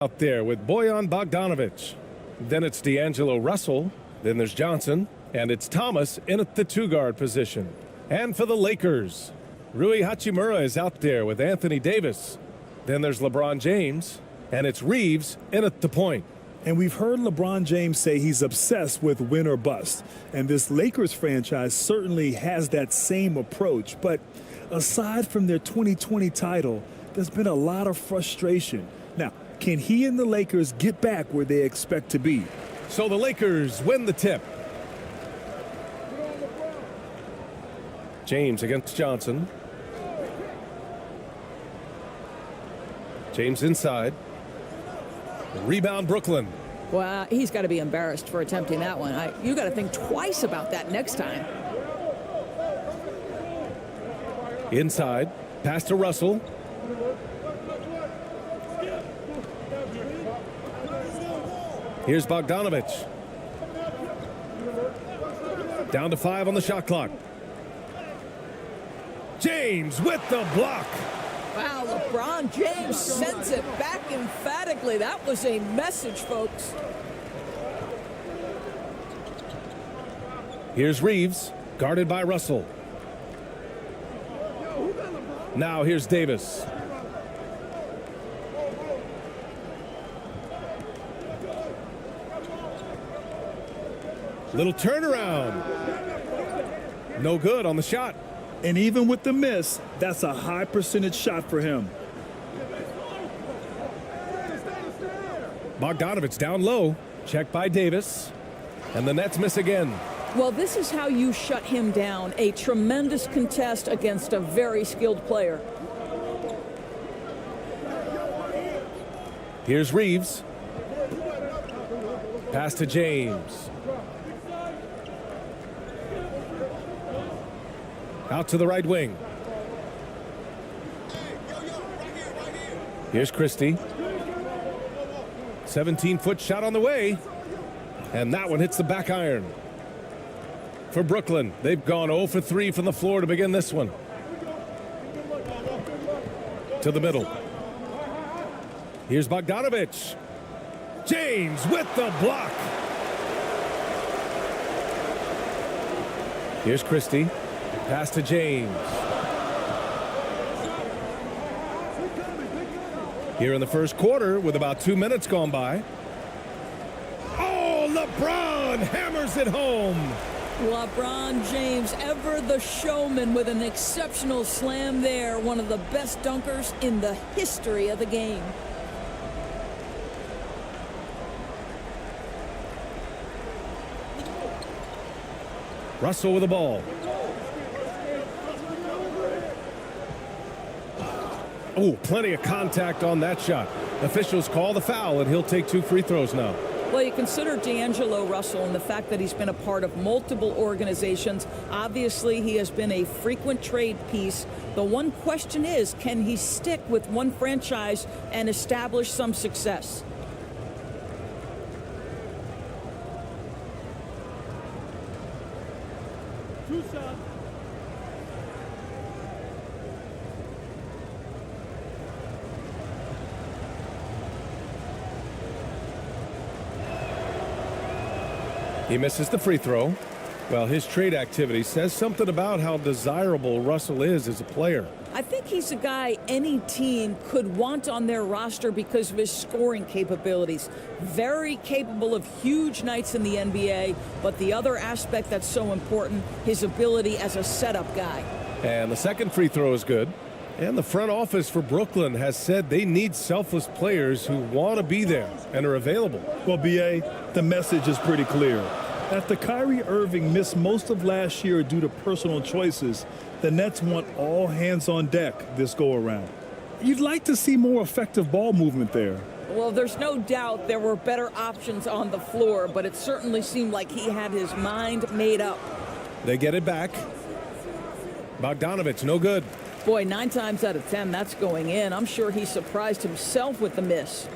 Out there with Bojan Bogdanovic. Then it's D'Angelo Russell. Then there's Johnson. And it's Thomas in at the two-guard position. And for the Lakers, Rui Hachimura is out there with Anthony Davis. Then there's LeBron James. And it's Reeves in at the point. And we've heard LeBron James say he's obsessed with win or bust. And this Lakers franchise certainly has that same approach. But aside from their 2020 title, there's been a lot of frustration. Now, can he and the Lakers get back where they expect to be? So the Lakers win the tip. James against Johnson. James inside. Rebound Brooklyn. Well, he's got to be embarrassed for attempting that one. You got to think twice about that next time. Inside. Pass to Russell. Here's Bogdanovic. Down to 5 on the shot clock. James with the block. Wow, LeBron James sends it back emphatically. That was a message, folks. Here's Reeves, guarded by Russell. Now here's Davis. Little turnaround. No good on the shot. And even with the miss, that's a high percentage shot for him. Bogdanovic down low. Checked by Davis. And the Nets miss again. Well, this is how you shut him down. A tremendous contest against a very skilled player. Here's Reeves. Pass to James. Out to the right wing. Here's Christie. 17-foot shot on the way. And that one hits the back iron. For Brooklyn, they've gone 0 for 3 from the floor to begin this one. To the middle. Here's Bogdanovic. James with the block. Here's Christie. Pass to James. Here in the first quarter with about 2 minutes gone by. Oh, LeBron hammers it home. LeBron James, ever the showman, with an exceptional slam there. One of the best dunkers in the history of the game. Russell with the ball. Oh, plenty of contact on that shot. Officials call the foul, and he'll take 2 free throws now. Well, you consider D'Angelo Russell and the fact that he's been a part of multiple organizations. Obviously, he has been a frequent trade piece. The one question is, can he stick with one franchise and establish some success? He misses the free throw. Well, his trade activity says something about how desirable Russell is as a player. I think he's a guy any team could want on their roster because of his scoring capabilities. Very capable of huge nights in the NBA, but the other aspect that's so important, his ability as a setup guy. And the second free throw is good. And the front office for Brooklyn has said they need selfless players who want to be there and are available. Well, B.A., the message is pretty clear. After Kyrie Irving missed most of last year due to personal choices, the Nets want all hands on deck this go-around. You'd like to see more effective ball movement there. Well, there's no doubt there were better options on the floor, but it certainly seemed like he had his mind made up. They get it back. Bogdanovic, no good. Boy, 9 times out of 10, that's going in. I'm sure he surprised himself with the miss.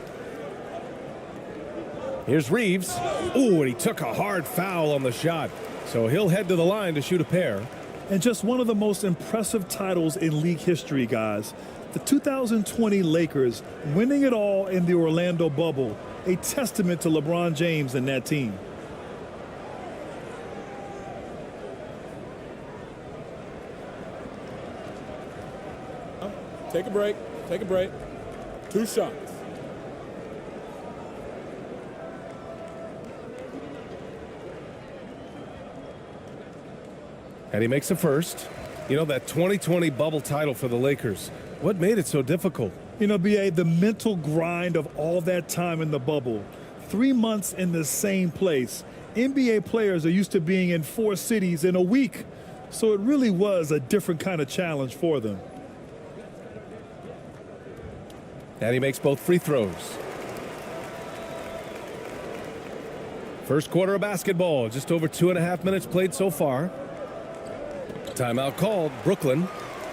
Here's Reeves. Ooh, and he took a hard foul on the shot. So he'll head to the line to shoot a pair. And just one of the most impressive titles in league history, guys. The 2020 Lakers winning it all in the Orlando bubble, a testament to LeBron James and that team. Take a break. Take a break. 2 shots. And he makes the first. You know, that 2020 bubble title for the Lakers, what made it so difficult? You know, B.A., the mental grind of all that time in the bubble. 3 months in the same place. NBA players are used to being in 4 cities in a week. So it really was a different kind of challenge for them. And he makes both free throws. First quarter of basketball, just over 2.5 minutes played so far. Timeout called, Brooklyn.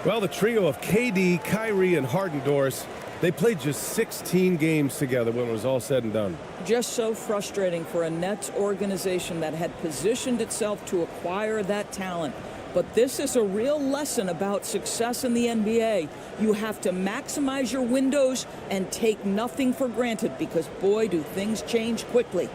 Well, the trio of KD, Kyrie, and Harden, Doris, they played just 16 games together when it was all said and done. Just so frustrating for a Nets organization that had positioned itself to acquire that talent. But this is a real lesson about success in the NBA. You have to maximize your windows and take nothing for granted because, boy, do things change quickly.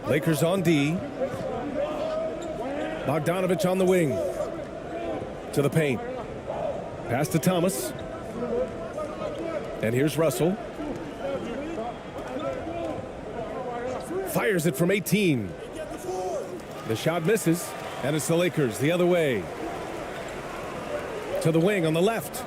Lakers on D. Bogdanovich on the wing. To the paint. Pass to Thomas. And here's Russell. Fires it from 18. The shot misses. And it's the Lakers the other way. To the wing on the left.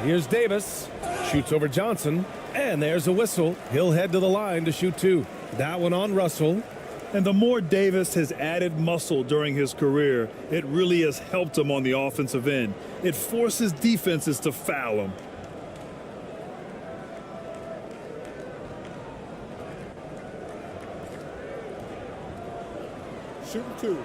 Here's Davis. Shoots over Johnson. And there's a whistle. He'll head to the line to shoot 2. That one on Russell. And the more Davis has added muscle during his career, it really has helped him on the offensive end. It forces defenses to foul him. Shooting 2.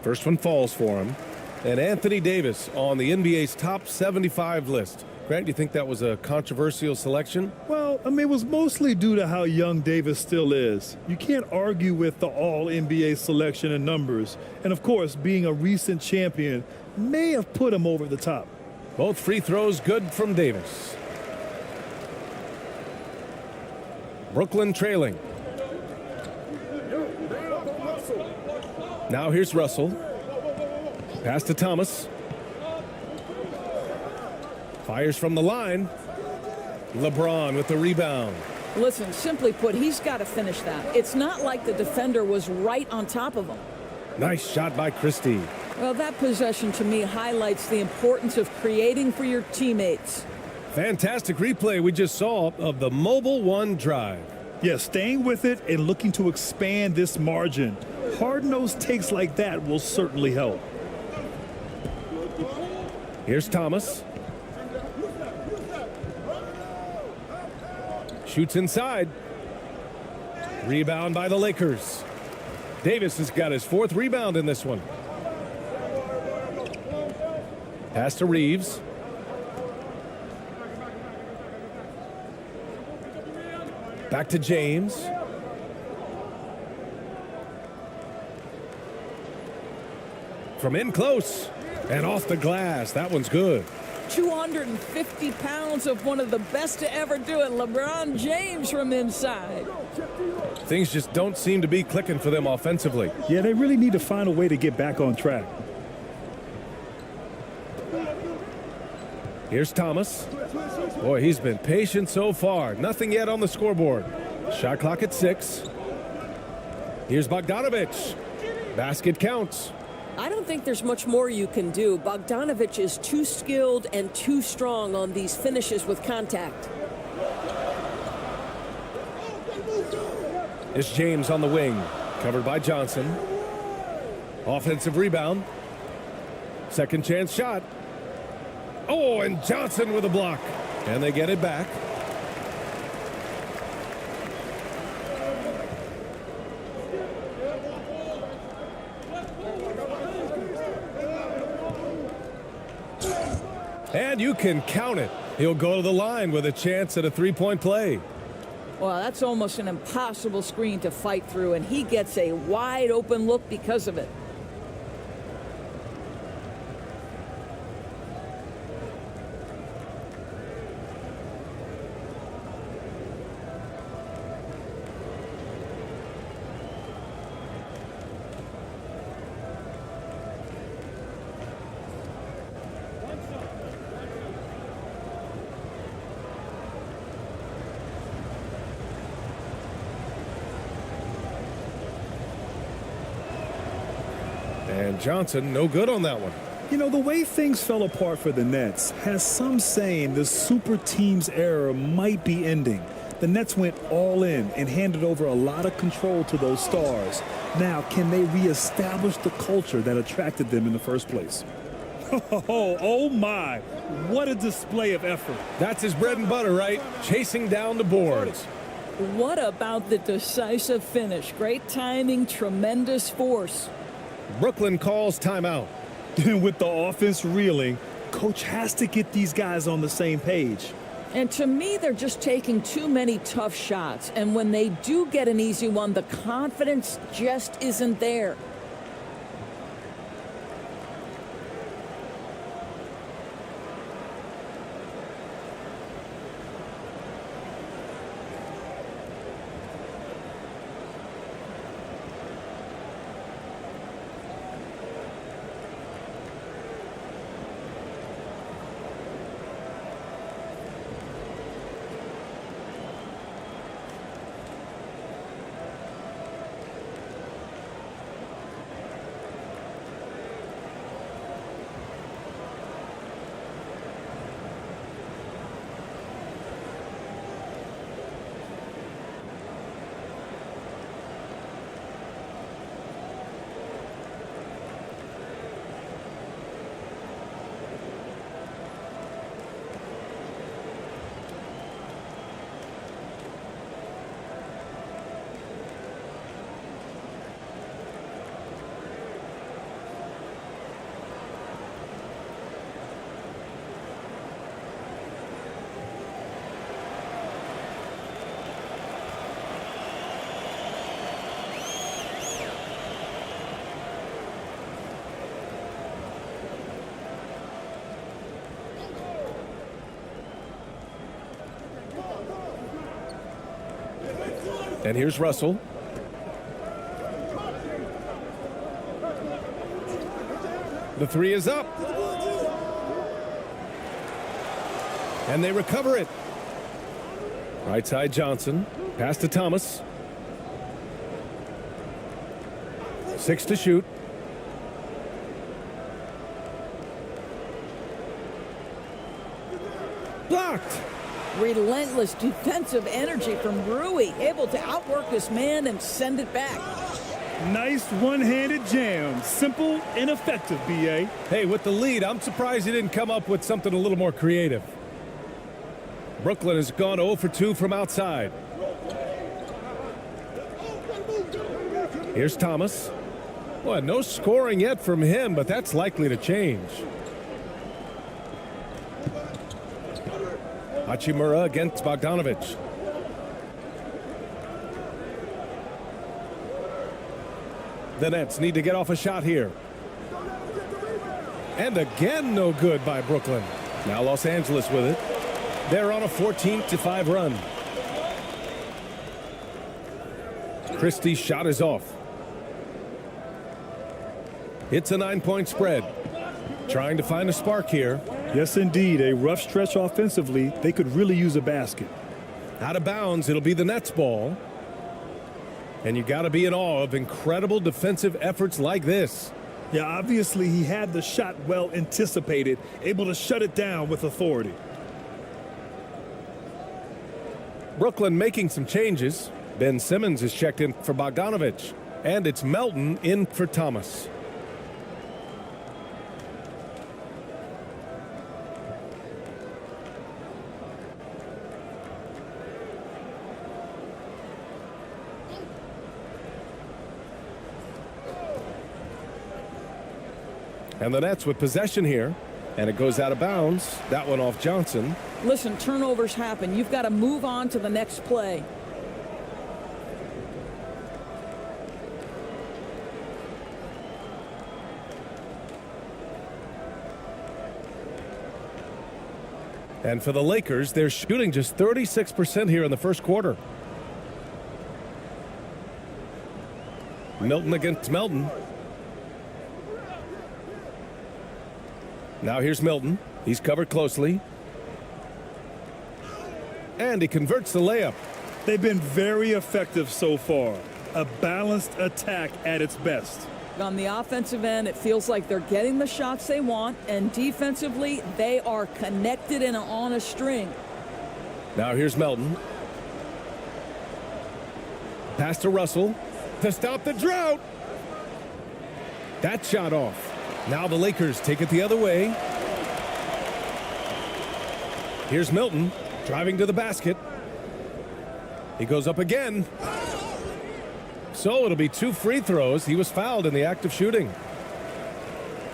First one falls for him. And Anthony Davis on the NBA's top 75 list. Grant, do you think that was a controversial selection? Well, I mean, it was mostly due to how young Davis still is. You can't argue with the all-NBA selection and numbers. And, of course, being a recent champion may have put him over the top. Both free throws good from Davis. Brooklyn trailing. Now here's Russell. Pass to Thomas. Fires from the line. LeBron with the rebound. Listen, simply put, he's got to finish that. It's not like the defender was right on top of him. Nice shot by Christie. Well, that possession to me highlights the importance of creating for your teammates. Fantastic replay we just saw of the Mobile One drive. Yeah, staying with it and looking to expand this margin. Hard-nosed takes like that will certainly help. Here's Thomas. Shoots inside. Rebound by the Lakers. Davis has got his 4th rebound in this one. Pass to Reeves. Back to James. From in close and off the glass. That one's good. 250 pounds of one of the best to ever do it, LeBron James from inside. Things just don't seem to be clicking for them offensively. Yeah, they really need to find a way to get back on track. Here's Thomas. Boy, he's been patient so far. Nothing yet on the scoreboard. Shot clock at 6. Here's Bogdanovich. Basket counts. I don't think there's much more you can do. Bogdanovich is too skilled and too strong on these finishes with contact. It's James on the wing, covered by Johnson. Offensive rebound. Second chance shot. Oh, and Johnson with a block. And they get it back. And you can count it. He'll go to the line with a chance at a three-point play. Well, that's almost an impossible screen to fight through, and he gets a wide open look because of it. And Johnson, no good on that one. You know, the way things fell apart for the Nets has some saying the super team's era might be ending. The Nets went all in and handed over a lot of control to those stars. Now, can they reestablish the culture that attracted them in the first place? Oh my, what a display of effort. That's his bread and butter, right? Chasing down the boards. What about the decisive finish? Great timing, tremendous force. Brooklyn calls timeout. With the offense reeling, coach has to get these guys on the same page. And to me, they're just taking too many tough shots. And when they do get an easy one, the confidence just isn't there. And here's Russell. The three is up. And they recover it. Right side Johnson. Pass to Thomas. 6 to shoot. Blocked. Relentless defensive energy from Rui, able to outwork his man and send it back. Nice one-handed jam. Simple and effective, B.A. Hey, with the lead, I'm surprised he didn't come up with something a little more creative. Brooklyn has gone 0 for 2 from outside. Here's Thomas. Well, no scoring yet from him, but that's likely to change. Hachimura against Bogdanovich. The Nets need to get off a shot here. And again, no good by Brooklyn. Now Los Angeles with it. They're on a 14-5 run. Christie's shot is off. It's a 9-point spread. Trying to find a spark here. Yes, indeed. A rough stretch offensively. They could really use a basket. Out of bounds, it'll be the Nets ball. And you got to be in awe of incredible defensive efforts like this. Yeah, obviously he had the shot well anticipated, able to shut it down with authority. Brooklyn making some changes. Ben Simmons is checked in for Bogdanovich. And it's Melton in for Thomas. And the Nets with possession here. And it goes out of bounds. That one off Johnson. Listen, turnovers happen. You've got to move on to the next play. And for the Lakers, they're shooting just 36% here in the first quarter. Milton against Melton. Now here's Milton. He's covered closely. And he converts the layup. They've been very effective so far. A balanced attack at its best. On the offensive end, it feels like they're getting the shots they want, and defensively, they are connected and on a string. Now here's Melton. Pass to Russell to stop the drought. That shot off. Now the Lakers take it the other way. Here's Milton driving to the basket. He goes up again. So it'll be 2 free throws. He was fouled in the act of shooting.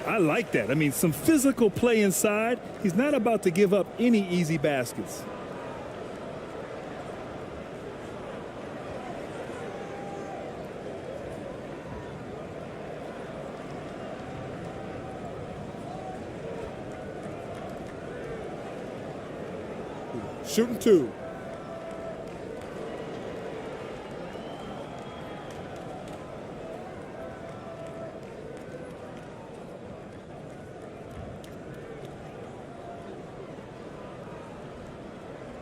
I like that. I mean, some physical play inside. He's not about to give up any easy baskets. Shooting 2.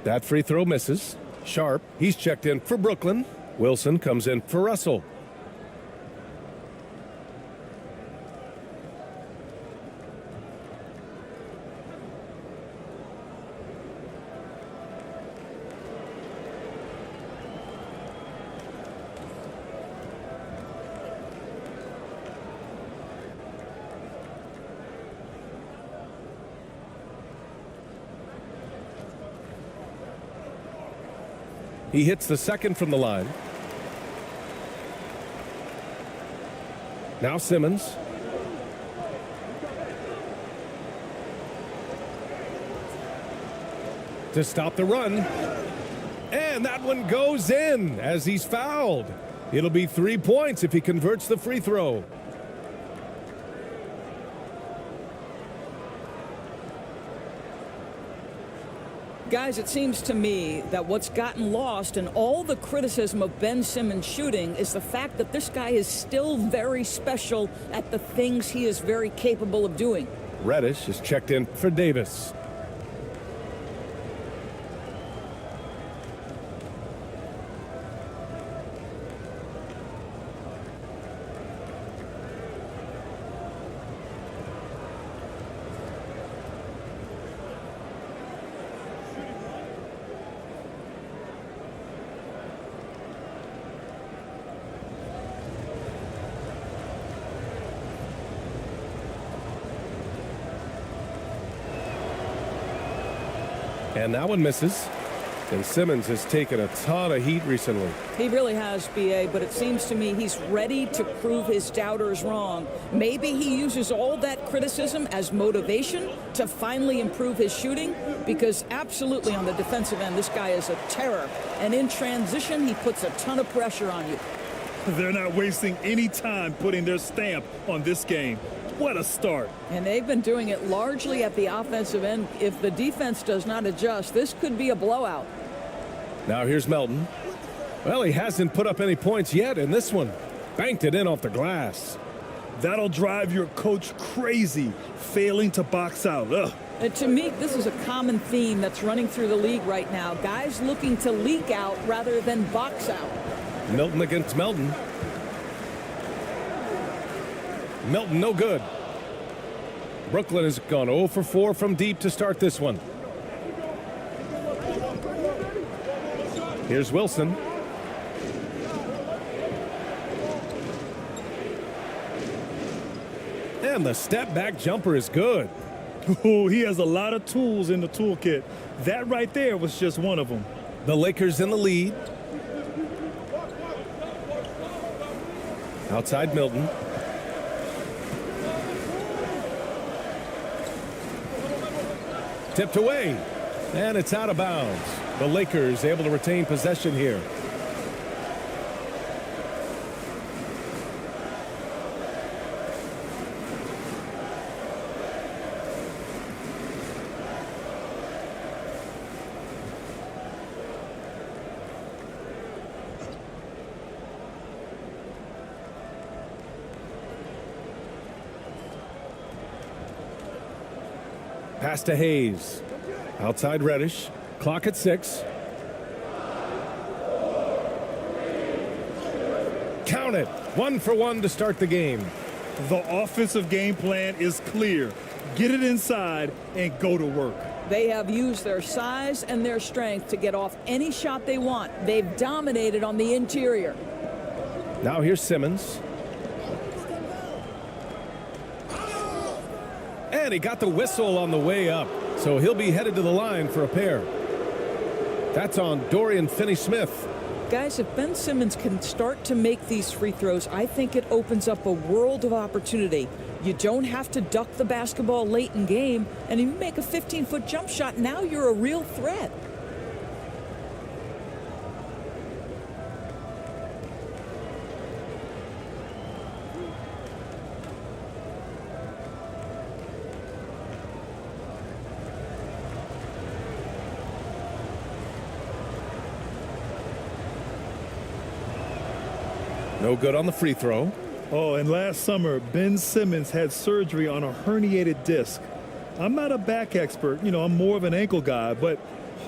That free throw misses. Sharp, he's checked in for Brooklyn. Wilson comes in for Russell. He hits the second from the line. Now Simmons. To stop the run. And that one goes in as he's fouled. It'll be 3 points if he converts the free throw. Guys, it seems to me that what's gotten lost in all the criticism of Ben Simmons shooting is the fact that this guy is still very special at the things he is very capable of doing. Reddish is checked in for Davis. And that one misses. And Simmons has taken a ton of heat recently. He really has, B.A., but it seems to me he's ready to prove his doubters wrong. Maybe he uses all that criticism as motivation to finally improve his shooting, because absolutely on the defensive end, this guy is a terror. And in transition, he puts a ton of pressure on you. They're not wasting any time putting their stamp on this game. What a start. And they've been doing it largely at the offensive end. If the defense does not adjust, this could be a blowout. Now here's Melton. Well, he hasn't put up any points yet in this one. Banked it in off the glass. That'll drive your coach crazy, failing to box out. Ugh. And to me, this is a common theme that's running through the league right now. Guys looking to leak out rather than box out. Milton against Melton. Melton, no good. Brooklyn has gone 0 for 4 from deep to start this one. Here's Wilson. And the step-back jumper is good. Oh, he has a lot of tools in the toolkit. That right there was just one of them. The Lakers in the lead. Outside Milton. Tipped away. And it's out of bounds. The Lakers able to retain possession here. Pass to Hayes. Outside Reddish. Clock at 6. Count it. 1 for 1 to start the game. The offensive game plan is clear. Get it inside and go to work. They have used their size and their strength to get off any shot they want. They've dominated on the interior. Now here's Simmons. And he got the whistle on the way up, so he'll be headed to the line for a pair. That's on Dorian Finney-Smith. Guys, if Ben Simmons can start to make these free throws, I think it opens up a world of opportunity. You don't have to duck the basketball late in game, and if you make a 15-foot jump shot, now you're a real threat. No good on the free throw. Oh, and last summer, Ben Simmons had surgery on a herniated disc. I'm not a back expert, I'm more of an ankle guy, but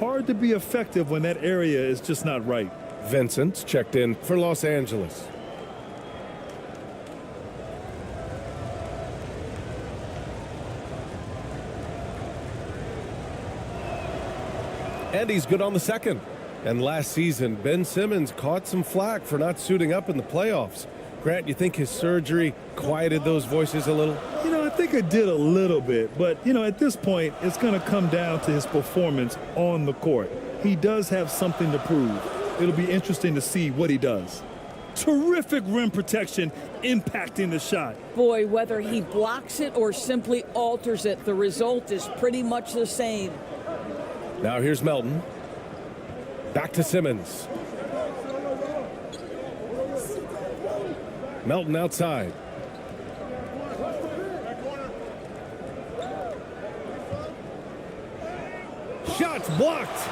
hard to be effective when that area is just not right. Vincent's checked in for Los Angeles. And he's good on the second. And last season, Ben Simmons caught some flack for not suiting up in the playoffs. Grant, you think his surgery quieted those voices a little? I think it did a little bit, but, at this point, it's going to come down to his performance on the court. He does have something to prove. It'll be interesting to see what he does. Terrific rim protection impacting the shot. Boy, whether he blocks it or simply alters it, the result is pretty much the same. Now here's Melton. Back to Simmons. Melton outside. Shots blocked.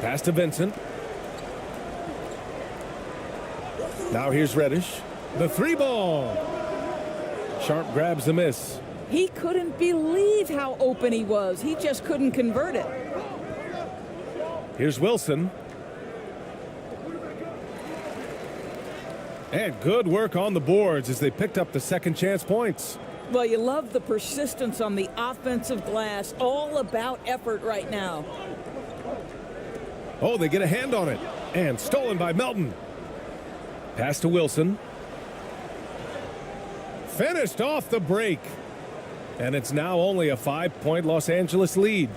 Pass to Vincent. Now here's Reddish. The three ball. Sharp grabs the miss. He couldn't believe how open he was. He just couldn't convert it. Here's Wilson. And good work on the boards as they picked up the second chance points. Well, you love the persistence on the offensive glass. All about effort right now. Oh, they get a hand on it. And stolen by Melton. Pass to Wilson. Finished off the break. And it's now only a 5-point Los Angeles lead.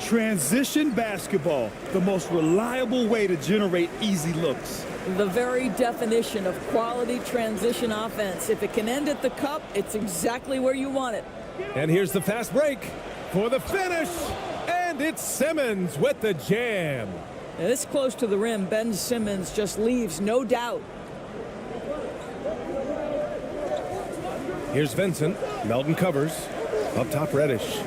Transition basketball, the most reliable way to generate easy looks. The very definition of quality transition offense. If it can end at the cup, it's exactly where you want it. And here's the fast break. for the finish. And it's Simmons with the jam. This close to the rim, Ben Simmons just leaves no doubt. Here's Vincent. Melton covers. Up top, Reddish.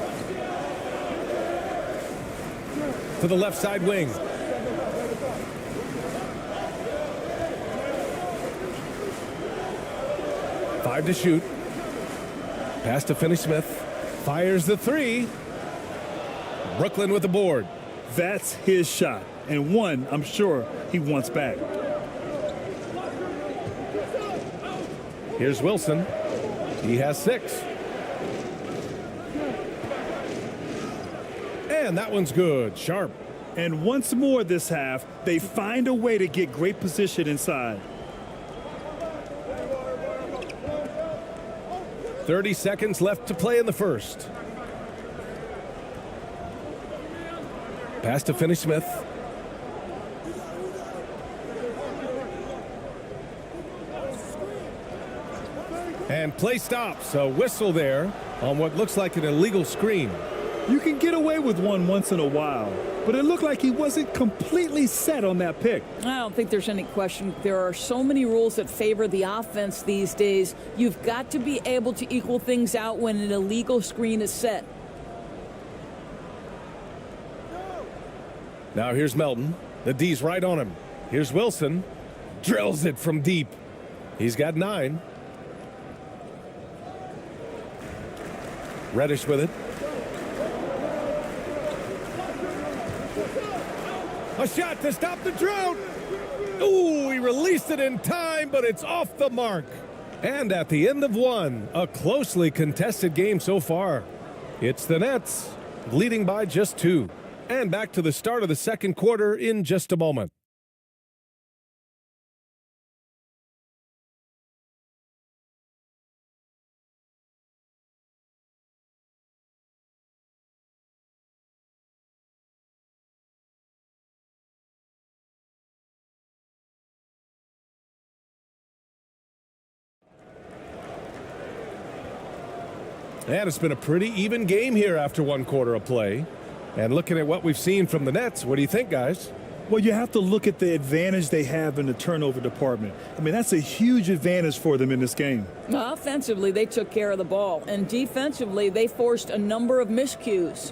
To the left side wing. Five to shoot. Pass to Finney-Smith. Fires the three. Brooklyn with the board. That's his shot, and one I'm sure he wants back. Here's Wilson. He has 6. And that one's good. Sharp. And once more this half, they find a way to get great position inside. 30 seconds left to play in the first. Pass to Finney-Smith. And play stops. A whistle there on what looks like an illegal screen. You can get away with one once in a while, but it looked like he wasn't completely set on that pick. I don't think there's any question. There are so many rules that favor the offense these days. You've got to be able to equal things out when an illegal screen is set. Now here's Melton. The D's right on him. Here's Wilson. Drills it from deep. He's got 9. Reddish with it. A shot to stop the drought. Ooh, he released it in time, but it's off the mark. And at the end of one, a closely contested game so far. It's the Nets leading by just 2. And back to the start of the second quarter in just a moment. And it's been a pretty even game here after one quarter of play. And looking at what we've seen from the Nets, what do you think, guys? Well, you have to look at the advantage they have in the turnover department. I mean, that's a huge advantage for them in this game. Offensively, they took care of the ball. And defensively, they forced a number of miscues.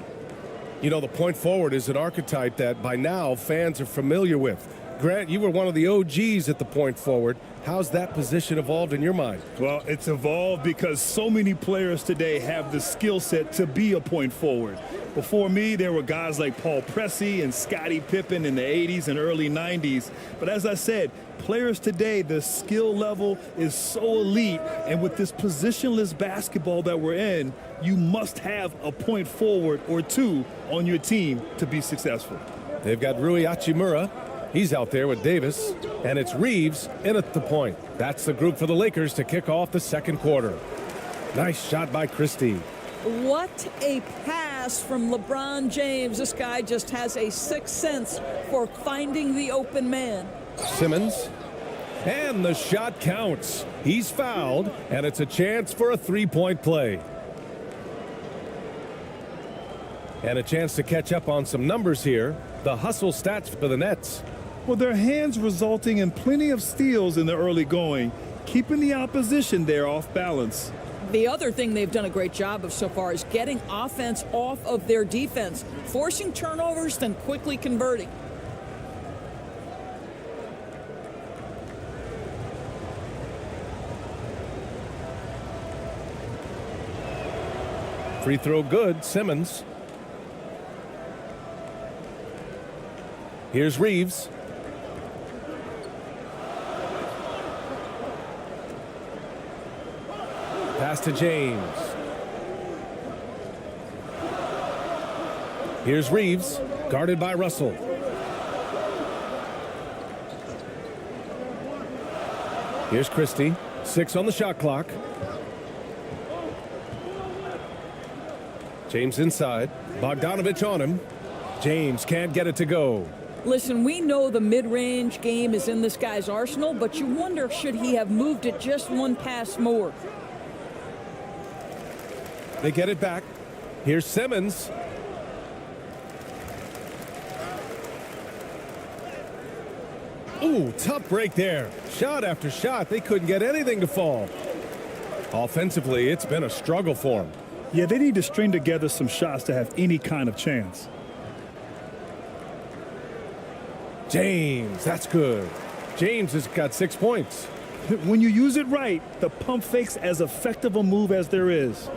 You know, the point forward is an archetype that by now fans are familiar with. Grant, you were one of the OGs at the point forward. How's that position evolved in your mind? Well, it's evolved because so many players today have the skill set to be a point forward. Before me, there were guys like Paul Pressey and Scottie Pippen in the 80s and early 90s. But as I said, players today, the skill level is so elite. And with this positionless basketball that we're in, you must have a point forward or two on your team to be successful. They've got Rui Hachimura. He's out there with Davis, and it's Reeves in at the point. That's the group for the Lakers to kick off the second quarter. Nice shot by Christie. What a pass from LeBron James. This guy just has a sixth sense for finding the open man. Simmons, and the shot counts. He's fouled, and it's a chance for a three-point play. And a chance to catch up on some numbers here. The hustle stats for the Nets. Well, their hands resulting in plenty of steals in the early going, keeping the opposition there off balance. The other thing they've done a great job of so far is getting offense off of their defense, forcing turnovers, then quickly converting. Free throw good, Simmons. Here's Reeves. Pass to James. Here's Reeves, guarded by Russell. Here's Christie, 6 on the shot clock. James inside, Bogdanovich on him. James can't get it to go. Listen, we know the mid-range game is in this guy's arsenal, but you wonder, should he have moved it just one pass more? They get it back. Here's Simmons. Ooh, tough break there. Shot after shot. They couldn't get anything to fall. Offensively, it's been a struggle for them. Yeah, they need to string together some shots to have any kind of chance. James, that's good. James has got 6 points. When you use it right, the pump fake's as effective a move as there is.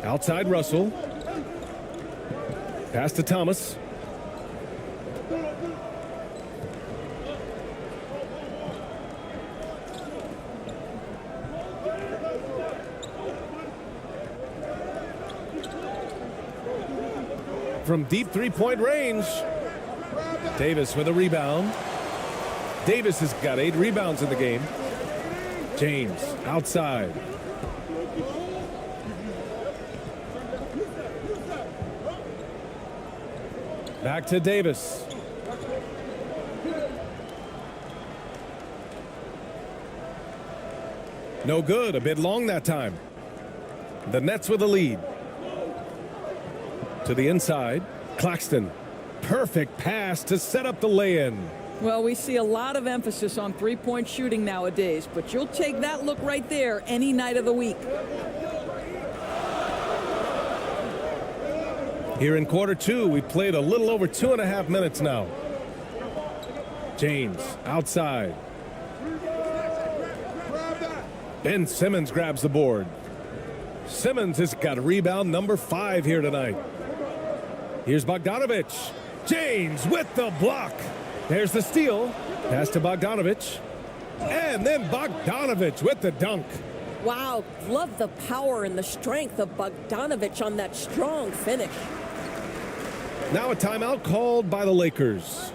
Outside Russell. Pass to Thomas. From deep three-point range. Davis with a rebound. Davis has got 8 rebounds in the game. James outside. Back to Davis. No good. A bit long that time. The Nets with a lead. To the inside. Claxton. Perfect pass to set up the lay-in. Well, we see a lot of emphasis on three-point shooting nowadays, but you'll take that look right there any night of the week. Here in quarter 2, we played a little over 2.5 minutes now. James outside. Ben Simmons grabs the board. Simmons has got rebound number 5 here tonight. Here's Bogdanovich. James with the block. There's the steal. Pass to Bogdanovich. And then Bogdanovich with the dunk. Wow, love the power and the strength of Bogdanovich on that strong finish. Now a timeout called by the Lakers.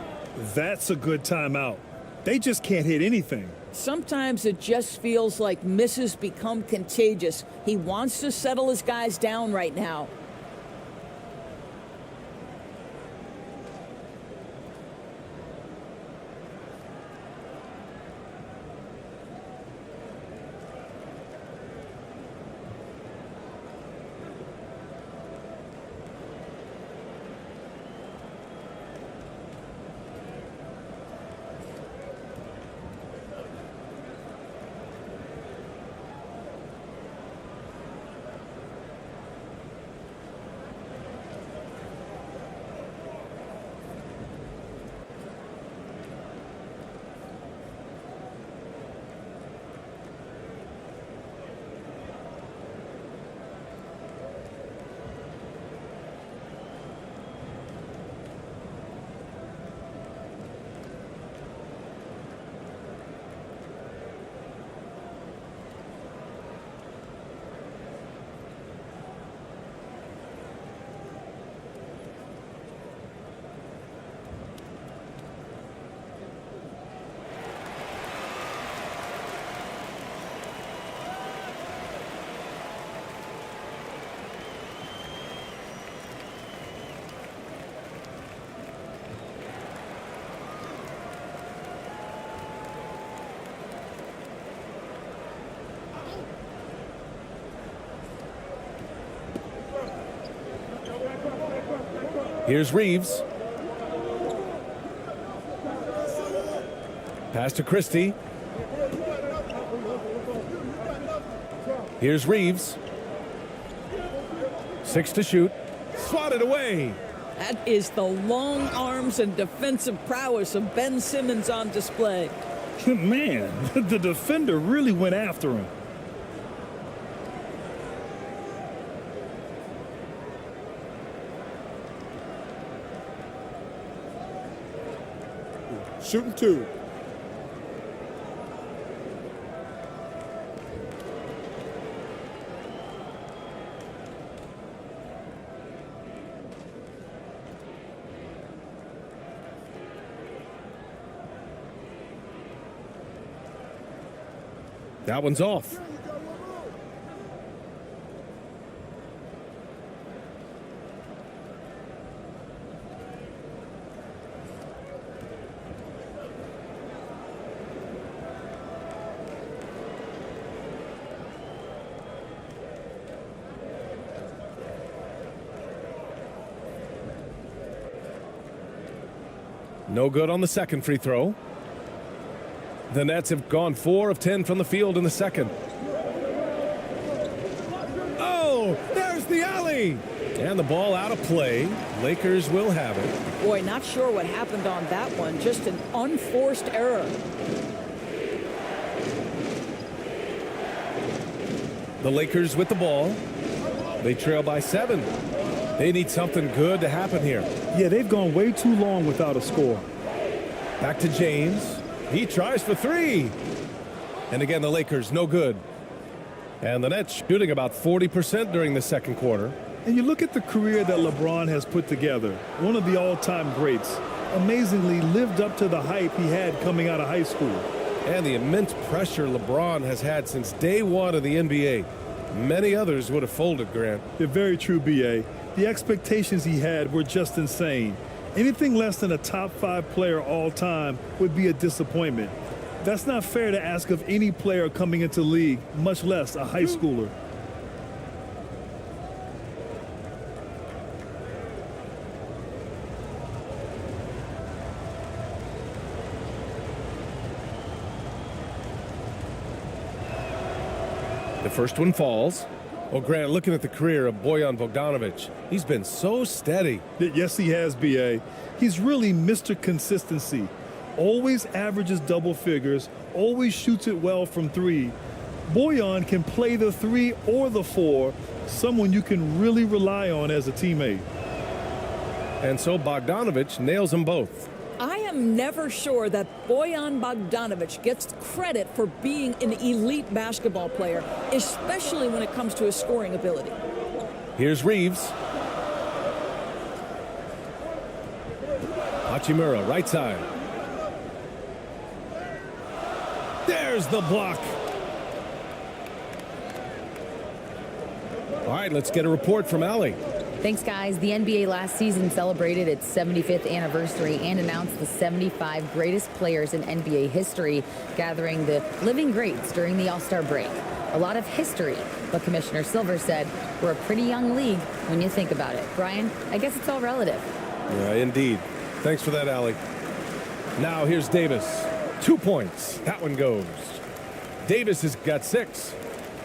That's a good timeout. They just can't hit anything. Sometimes it just feels like misses become contagious. He wants to settle his guys down right now. Here's Reeves. Pass to Christie. Here's Reeves. 6 to shoot. Swatted away. That is the long arms and defensive prowess of Ben Simmons on display. Man, the defender really went after him. Shooting 2. That one's off. No good on the second free throw. The Nets have gone 4 of 10 from the field in the second. Oh, there's the alley. And the ball out of play. Lakers will have it. Boy, not sure what happened on that one. Just an unforced error. The Lakers with the ball. They trail by 7. They need something good to happen here. Yeah, they've gone way too long without a score. Back to James. He tries for 3. And again, the Lakers, no good. And the Nets shooting about 40% during the second quarter. And you look at the career that LeBron has put together, one of the all-time greats, amazingly lived up to the hype he had coming out of high school. And the immense pressure LeBron has had since day one of the NBA. Many others would have folded, Grant. They're very true, B.A. The expectations he had were just insane. Anything less than a top 5 player all time would be a disappointment. That's not fair to ask of any player coming into the league, much less a high schooler. The first one falls. Well, Grant, looking at the career of Bojan Bogdanovic, he's been so steady. Yes, he has, B.A. He's really Mr. Consistency. Always averages double figures, always shoots it well from 3. Bojan can play the 3 or the 4, someone you can really rely on as a teammate. And so Bogdanovic nails them both. I am never sure that Bojan Bogdanovic gets credit for being an elite basketball player, especially when it comes to his scoring ability. Here's Reeves. Hachimura, right side. There's the block. All right, let's get a report from Allie. Thanks, guys. The NBA last season celebrated its 75th anniversary and announced the 75 greatest players in NBA history, gathering the living greats during the All-Star break. A lot of history, but Commissioner Silver said we're a pretty young league when you think about it. Brian, I guess it's all relative. Yeah, indeed. Thanks for that, Allie. Now here's Davis. 2 points. That one goes. Davis has got 6.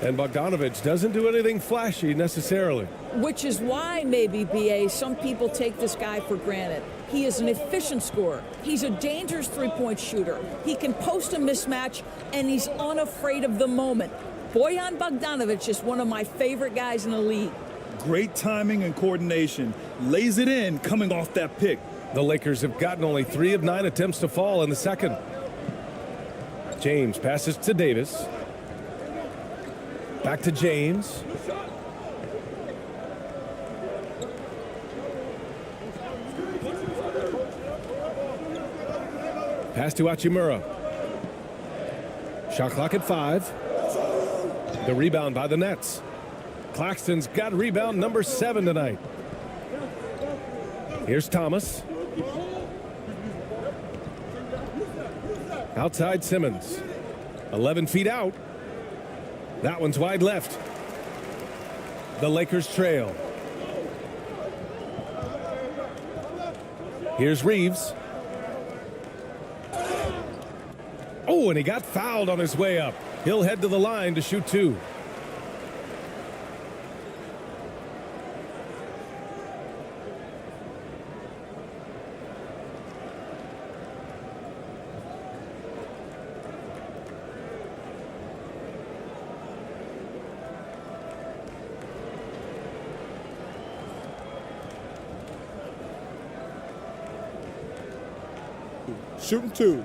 And Bogdanovic doesn't do anything flashy necessarily. Which is why maybe, B.A., some people take this guy for granted. He is an efficient scorer. He's a dangerous three-point shooter. He can post a mismatch, and he's unafraid of the moment. Bojan Bogdanovic is one of my favorite guys in the league. Great timing and coordination. Lays it in coming off that pick. The Lakers have gotten only 3 of 9 attempts to fall in the second. James passes to Davis. Back to James. Pass to Hachimura. Shot clock at 5. The rebound by the Nets. Claxton's got rebound number 7 tonight. Here's Thomas. Outside Simmons. 11 feet out. That one's wide left. The Lakers trail. Here's Reeves. Oh, and he got fouled on his way up. He'll head to the line to shoot 2. Shooting 2.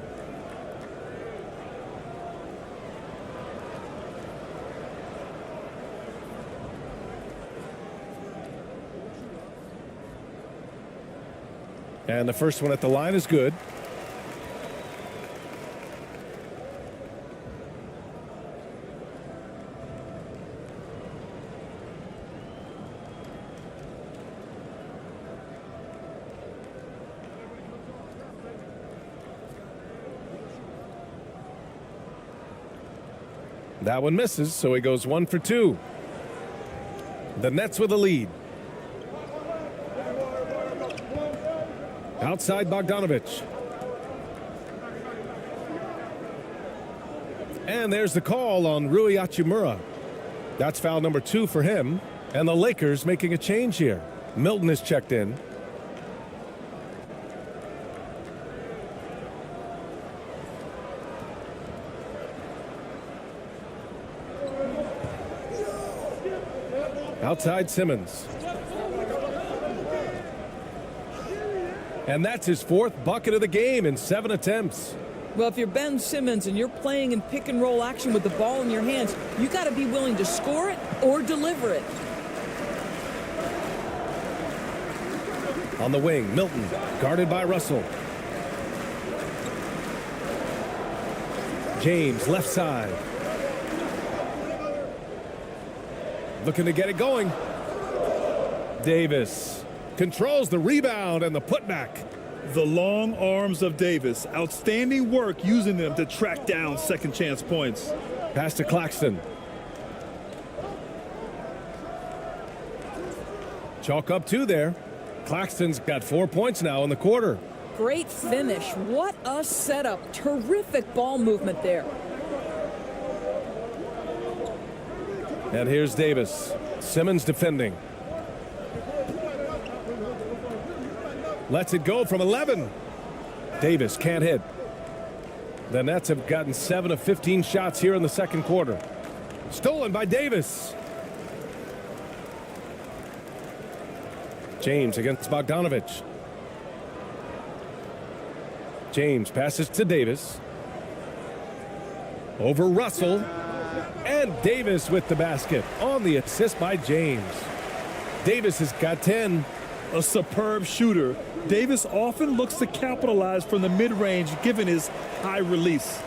And the first one at the line is good. That one misses, so he goes 1 for 2. The Nets with a lead. Outside Bogdanovic. And there's the call on Rui Hachimura. That's foul number 2 for him. And the Lakers making a change here. Milton is checked in. Outside Simmons. And that's his 4th bucket of the game in 7 attempts. Well, if you're Ben Simmons and you're playing in pick and roll action with the ball in your hands, you got to be willing to score it or deliver it. On the wing, Milton, guarded by Russell. James, left side. Looking to get it going. Davis controls the rebound and the putback. The long arms of Davis. Outstanding work using them to track down second chance points. Pass to Claxton. Chalk up 2 there. Claxton's got 4 points now in the quarter. Great finish. What a setup. Terrific ball movement there. And here's Davis. Simmons defending. Lets it go from 11. Davis can't hit. The Nets have gotten 7 of 15 shots here in the second quarter. Stolen by Davis. James against Bogdanovich. James passes to Davis. Over Russell. And Davis with the basket on the assist by James. Davis has got 10. A superb shooter. Davis often looks to capitalize from the mid-range given his high release.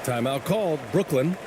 Timeout called. Brooklyn.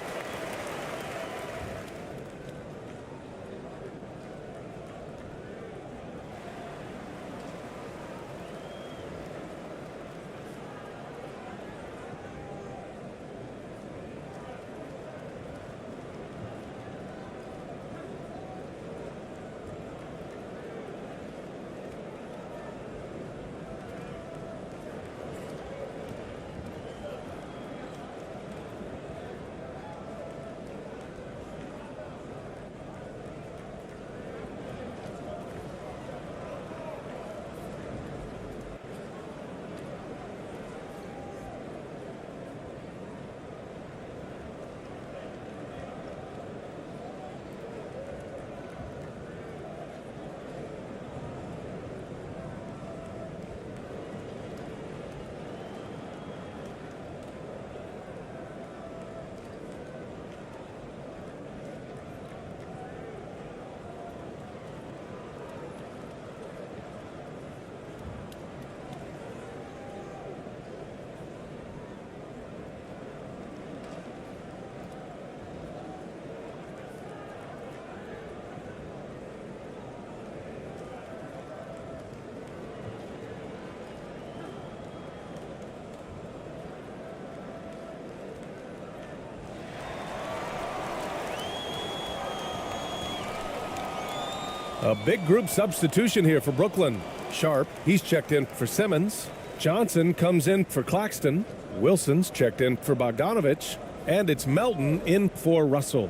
A big group substitution here for Brooklyn. Sharp, he's checked in for Simmons. Johnson comes in for Claxton. Wilson's checked in for Bogdanovich. And it's Melton in for Russell.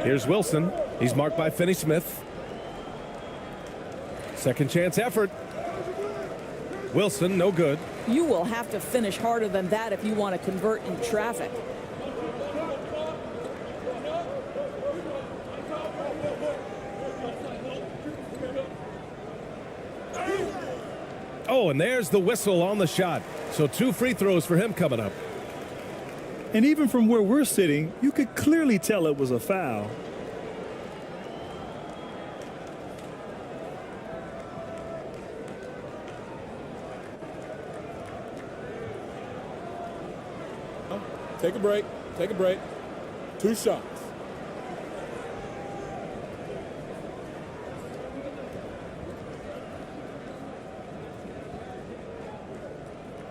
Here's Wilson. He's marked by Finney-Smith. Second chance effort. Wilson, no good. You will have to finish harder than that if you want to convert in traffic. Oh, and there's the whistle on the shot. So 2 free throws for him coming up. And even from where we're sitting, you could clearly tell it was a foul. Take a break. Take a break. 2 shots.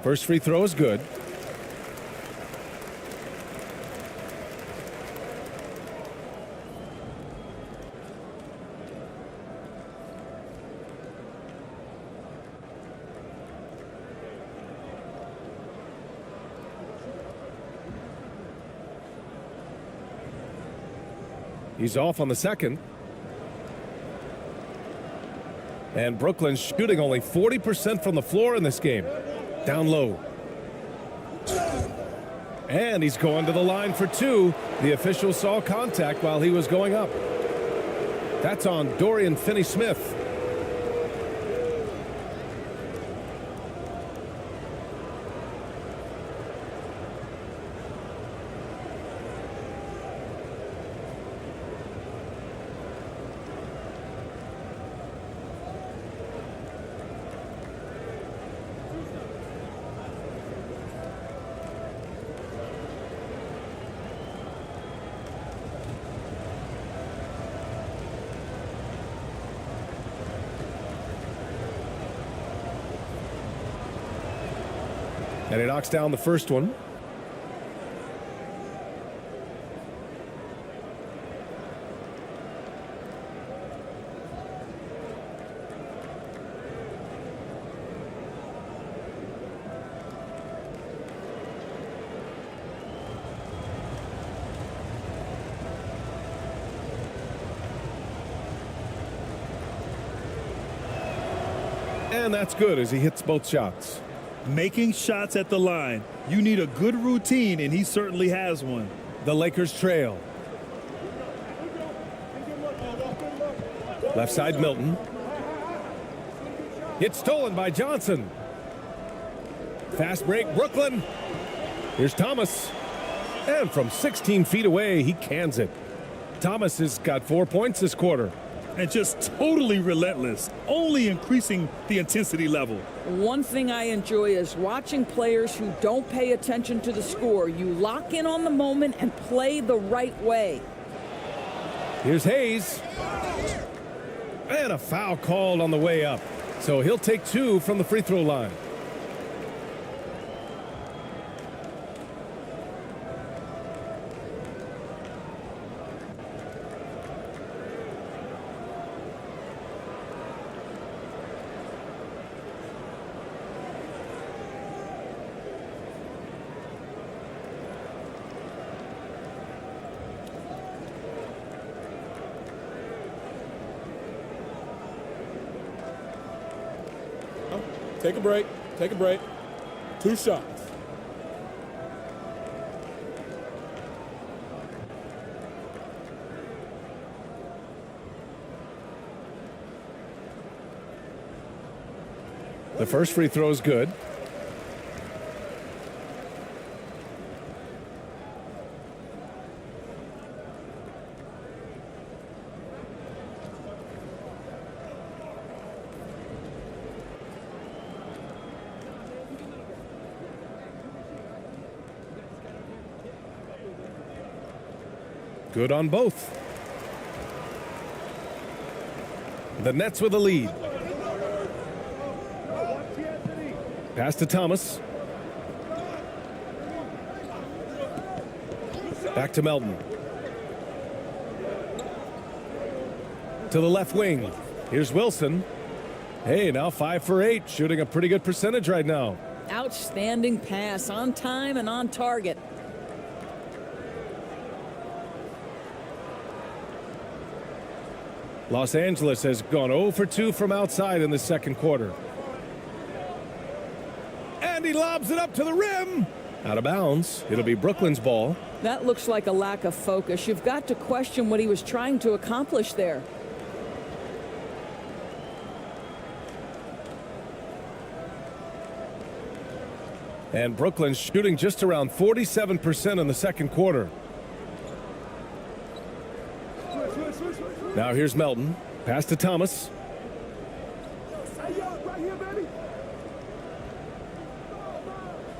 First free throw is good. He's off on the second. And Brooklyn's shooting only 40% from the floor in this game. Down low. And he's going to the line for two. The official saw contact while he was going up. That's on Dorian Finney-Smith. And he knocks down the first one. And that's good as he hits both shots. Making shots at the line. You need a good routine, and he certainly has one. The Lakers trail. Left side, Milton. It's stolen by Johnson. Fast break, Brooklyn. Here's Thomas. And from 16 feet away, he cans it. Thomas has got 4 points this quarter. And just totally relentless, only increasing the intensity level. One thing I enjoy is watching players who don't pay attention to the score. You lock in on the moment and play the right way. Here's Hayes. And a foul called on the way up. So he'll take two from the free throw line. Take a break. Take a break. 2 shots. The first free throw is good. Good on both. The Nets with a lead. Pass to Thomas. Back to Melton. To the left wing. Here's Wilson. Hey, now 5 for 8, shooting a pretty good percentage right now. Outstanding pass, on time and on target. Los Angeles has gone 0 for 2 from outside in the second quarter. And he lobs it up to the rim. Out of bounds. It'll be Brooklyn's ball. That looks like a lack of focus. You've got to question what he was trying to accomplish there. And Brooklyn's shooting just around 47% in the second quarter. Now here's Melton. Pass to Thomas.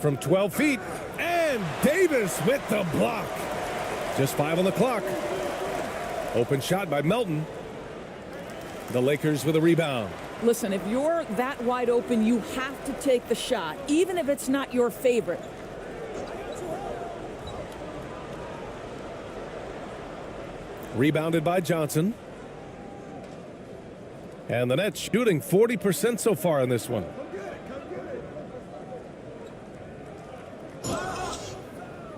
From 12 feet. And Davis with the block. Just 5 on the clock. Open shot by Melton. The Lakers with a rebound. Listen, if you're that wide open, you have to take the shot, even if it's not your favorite. Rebounded by Johnson. And the Nets shooting 40% so far in this one.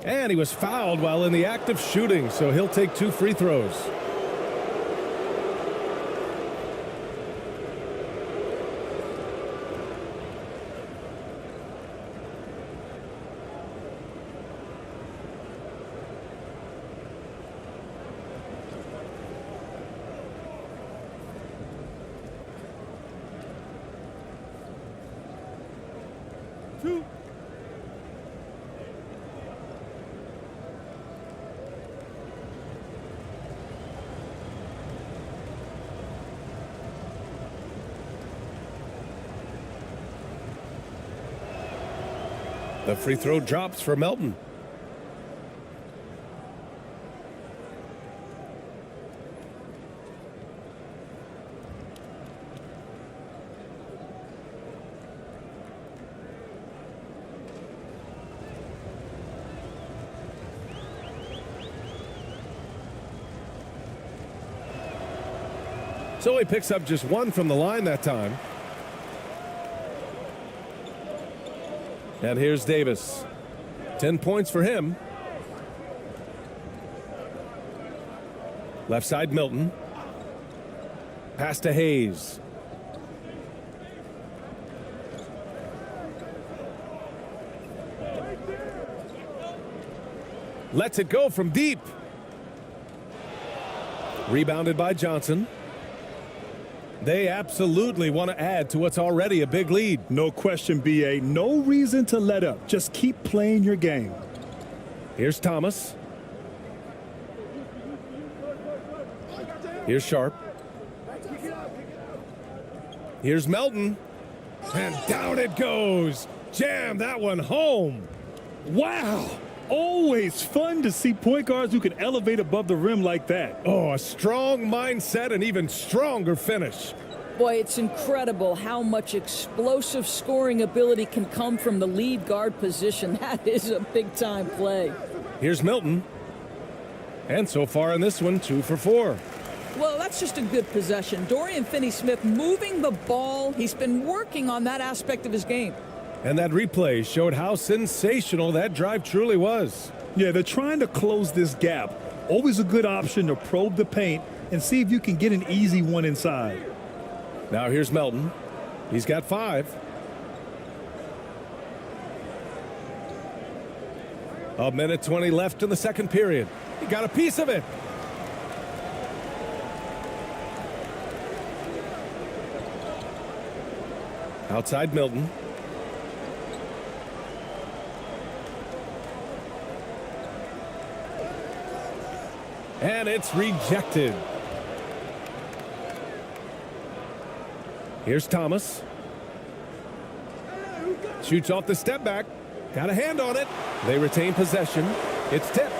And he was fouled while in the act of shooting, so he'll take 2 free throws. The free throw drops for Melton. So he picks up just one from the line that time. And here's Davis. 10 points for him. Left side Milton. Pass to Hayes. Lets it go from deep. Rebounded by Johnson. They absolutely want to add to what's already a big lead. No question, B.A. No reason to let up. Just keep playing your game. Here's Thomas. Here's Sharp. Here's Melton. And down it goes. Jam that one home. Wow. Always fun to see point guards who can elevate above the rim like that. Oh, a strong mindset and even stronger finish. Boy, it's incredible how much explosive scoring ability can come from the lead guard position. That is a big-time play. Here's Milton. And so far in this one, 2 for 4. Well, that's just a good possession. Dorian Finney-Smith moving the ball. He's been working on that aspect of his game. And that replay showed how sensational that drive truly was. Yeah, they're trying to close this gap. Always a good option to probe the paint and see if you can get an easy one inside. Now here's Melton. He's got 5. A minute 20 left in the second period. He got a piece of it. Outside Milton. And it's rejected. Here's Thomas. Shoots off the step back. Got a hand on it. They retain possession. It's tipped.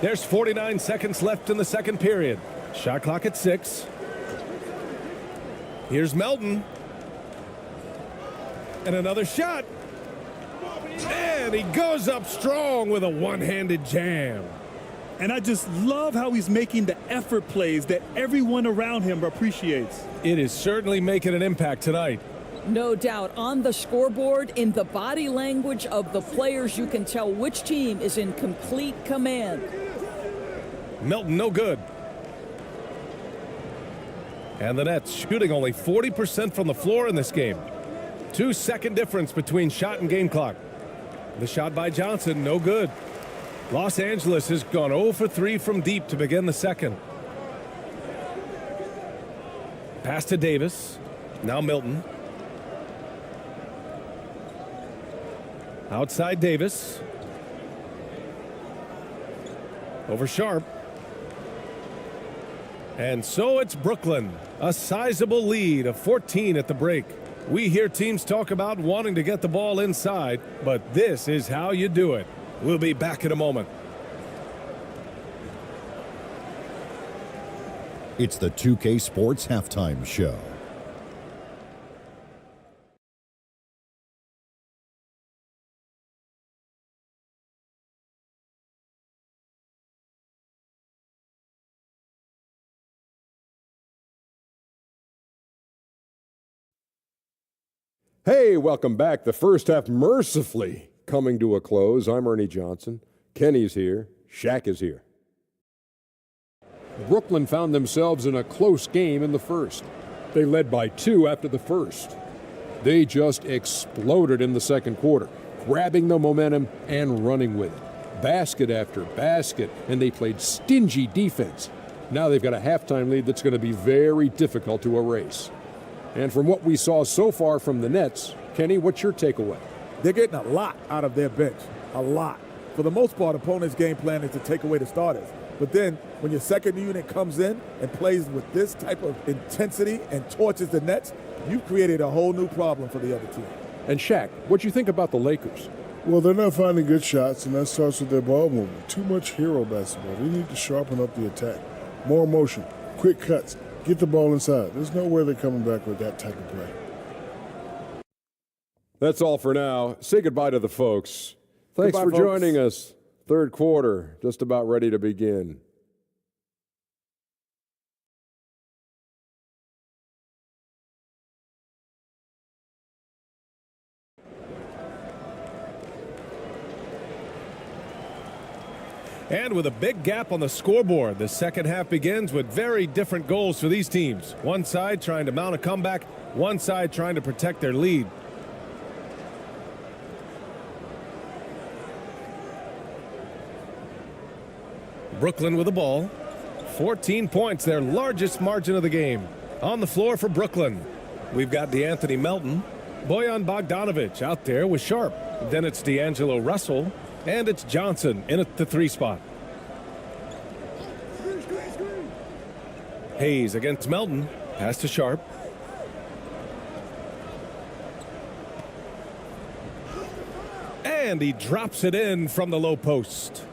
There's 49 seconds left in the second period. Shot clock at 6. Here's Melton. And another shot. And he goes up strong with a one-handed jam. And I just love how he's making the effort plays that everyone around him appreciates. It is certainly making an impact tonight. No doubt. On the scoreboard, in the body language of the players, you can tell which team is in complete command. Melton, no good. And the Nets shooting only 40% from the floor in this game. 2-second difference between shot and game clock. The shot by Johnson, no good. Los Angeles has gone 0 for 3 from deep to begin the second. Pass to Davis. Now Milton. Outside Davis. Over Sharp. And so it's Brooklyn. A sizable lead of 14 at the break. We hear teams talk about wanting to get the ball inside, but this is how you do it. We'll be back in a moment. It's the 2K Sports Halftime Show. Hey, welcome back. The first half mercifully coming to a close. I'm Ernie Johnson. Kenny's here. Shaq is here. Brooklyn found themselves in a close game in the first. They led by 2 after the first. They just exploded in the second quarter, grabbing the momentum and running with it. Basket after basket, and they played stingy defense. Now they've got a halftime lead that's going to be very difficult to erase. And from what we saw so far from the Nets, Kenny, what's your takeaway? They're getting a lot out of their bench. A lot. For the most part, opponents' game plan is to take away the starters. But then when your second unit comes in and plays with this type of intensity and torches the Nets, you've created a whole new problem for the other team. And Shaq, what do you think about the Lakers? Well, they're not finding good shots, and that starts with their ball movement. Too much hero basketball. They need to sharpen up the attack. More motion, quick cuts, get the ball inside. There's no way they're coming back with that type of play. That's all for now. Say goodbye to the folks. Thanks Goodbye, for folks. joining us. Third quarter, just about ready to begin. And with a big gap on the scoreboard, the second half begins with very different goals for these teams. One side trying to mount a comeback, one side trying to protect their lead. Brooklyn with the ball. 14 points, their largest margin of the game. On the floor for Brooklyn, we've got DeAnthony Melton. Bojan Bogdanovic out there with Sharp. Then it's D'Angelo Russell. And it's Johnson in at the 3 spot. Hayes against Melton. Pass to Sharp. And he drops it in from the low post.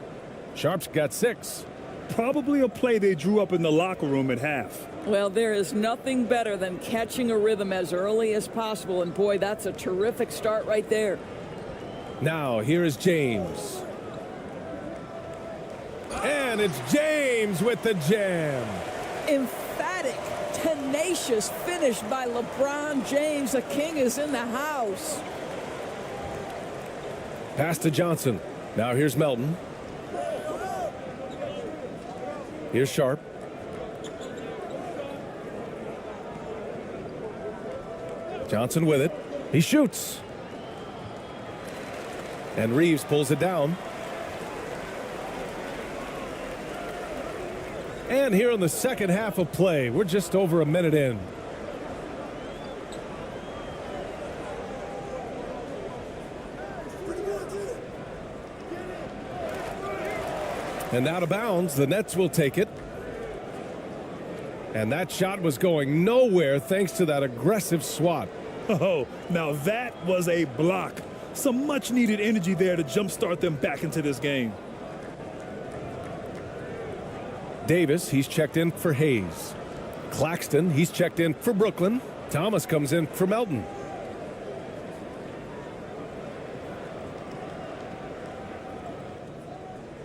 Sharp's got 6. Probably a play they drew up in the locker room at half. Well, there is nothing better than catching a rhythm as early as possible. And boy, that's a terrific start right there. Now, here is James. And it's James with the jam. Emphatic, tenacious finish by LeBron James. The king is in the house. Pass to Johnson. Now here's Melton. Here's Sharp. Johnson with it. He shoots. And Reeves pulls it down. And here in the second half of play, we're just over a minute in. And out of bounds, the Nets will take it. And that shot was going nowhere thanks to that aggressive swat. Oh, now that was a block. Some much-needed energy there to jumpstart them back into this game. Davis, he's checked in for Hayes. Claxton, he's checked in for Brooklyn. Thomas comes in for Melton.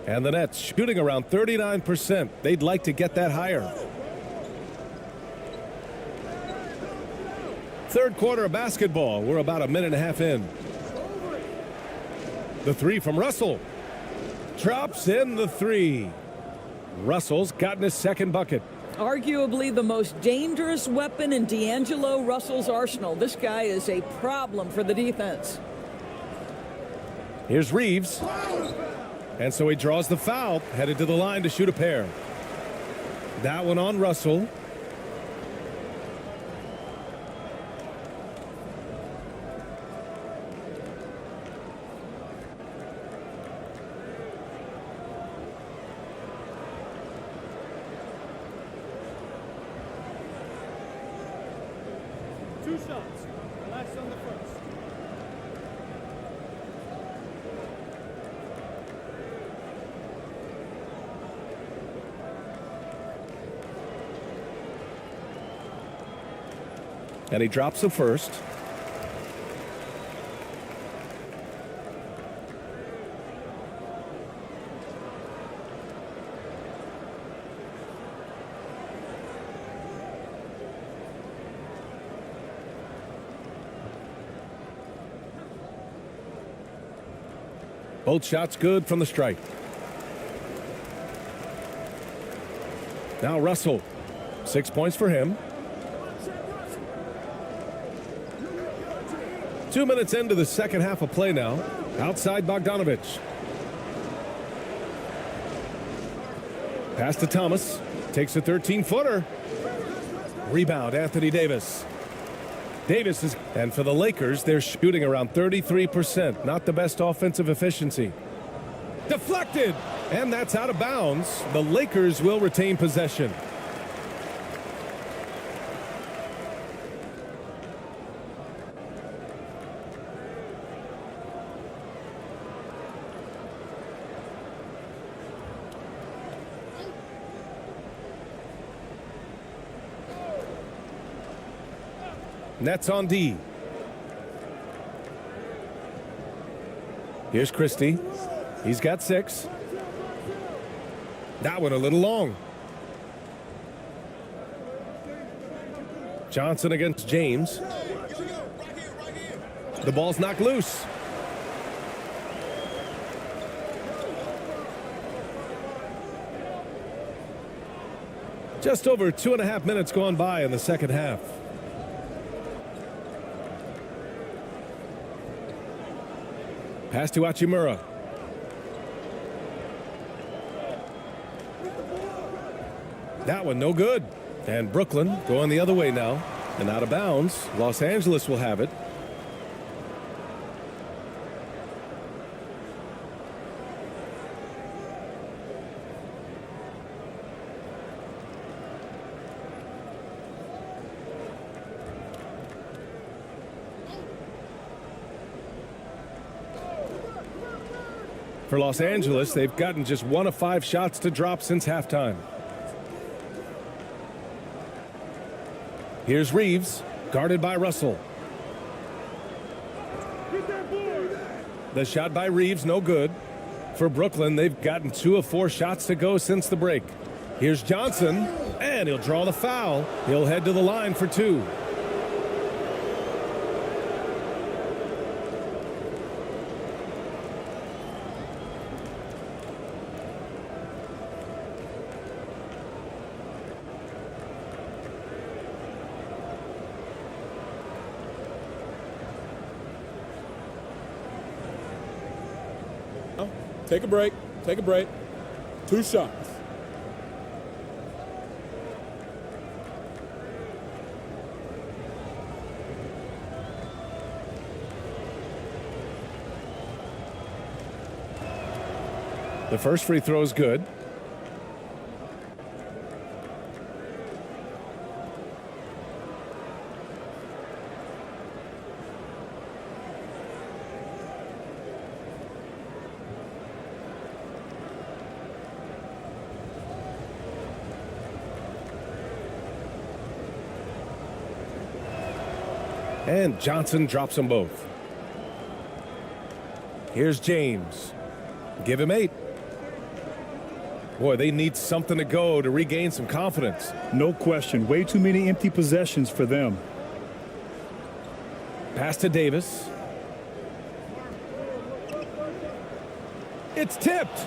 And the Nets shooting around 39%. They'd like to get that higher. Third quarter of basketball. We're about a minute and a half in. The 3 from Russell. Drops in the 3. Russell's gotten his second bucket. Arguably the most dangerous weapon in D'Angelo Russell's arsenal. This guy is a problem for the defense. Here's Reeves. And so he draws the foul, headed to the line to shoot a pair. That one on Russell. Two shots. Last on the first. And he drops the first. Both shots good from the stripe. Now Russell. 6 points for him. 2 minutes into the second half of play now. Outside Bogdanovic. Pass to Thomas. Takes a 13-footer. Rebound, Anthony Davis. Davis is, and for the Lakers, they're shooting around 33%. Not the best offensive efficiency. Deflected, and that's out of bounds. The Lakers will retain possession. Nets on D. Here's Christie. He's got 6. That one a little long. Johnson against James. The ball's knocked loose. Just over 2.5 minutes gone by in the second half. Pass to Hachimura. That one no good. And Brooklyn going the other way now. And out of bounds. Los Angeles will have it. For Los Angeles, they've gotten just 1 of 5 shots to drop since halftime. Here's Reeves, guarded by Russell. The shot by Reeves, no good. For Brooklyn, they've gotten 2 of 4 shots to go since the break. Here's Johnson, and he'll draw the foul. He'll head to the line for 2. Take a break. Take a break. 2 shots. The first free throw is good. And Johnson drops them both. Here's James. Give him 8. Boy, they need something to go to regain some confidence. No question. Way too many empty possessions for them. Pass to Davis. It's tipped.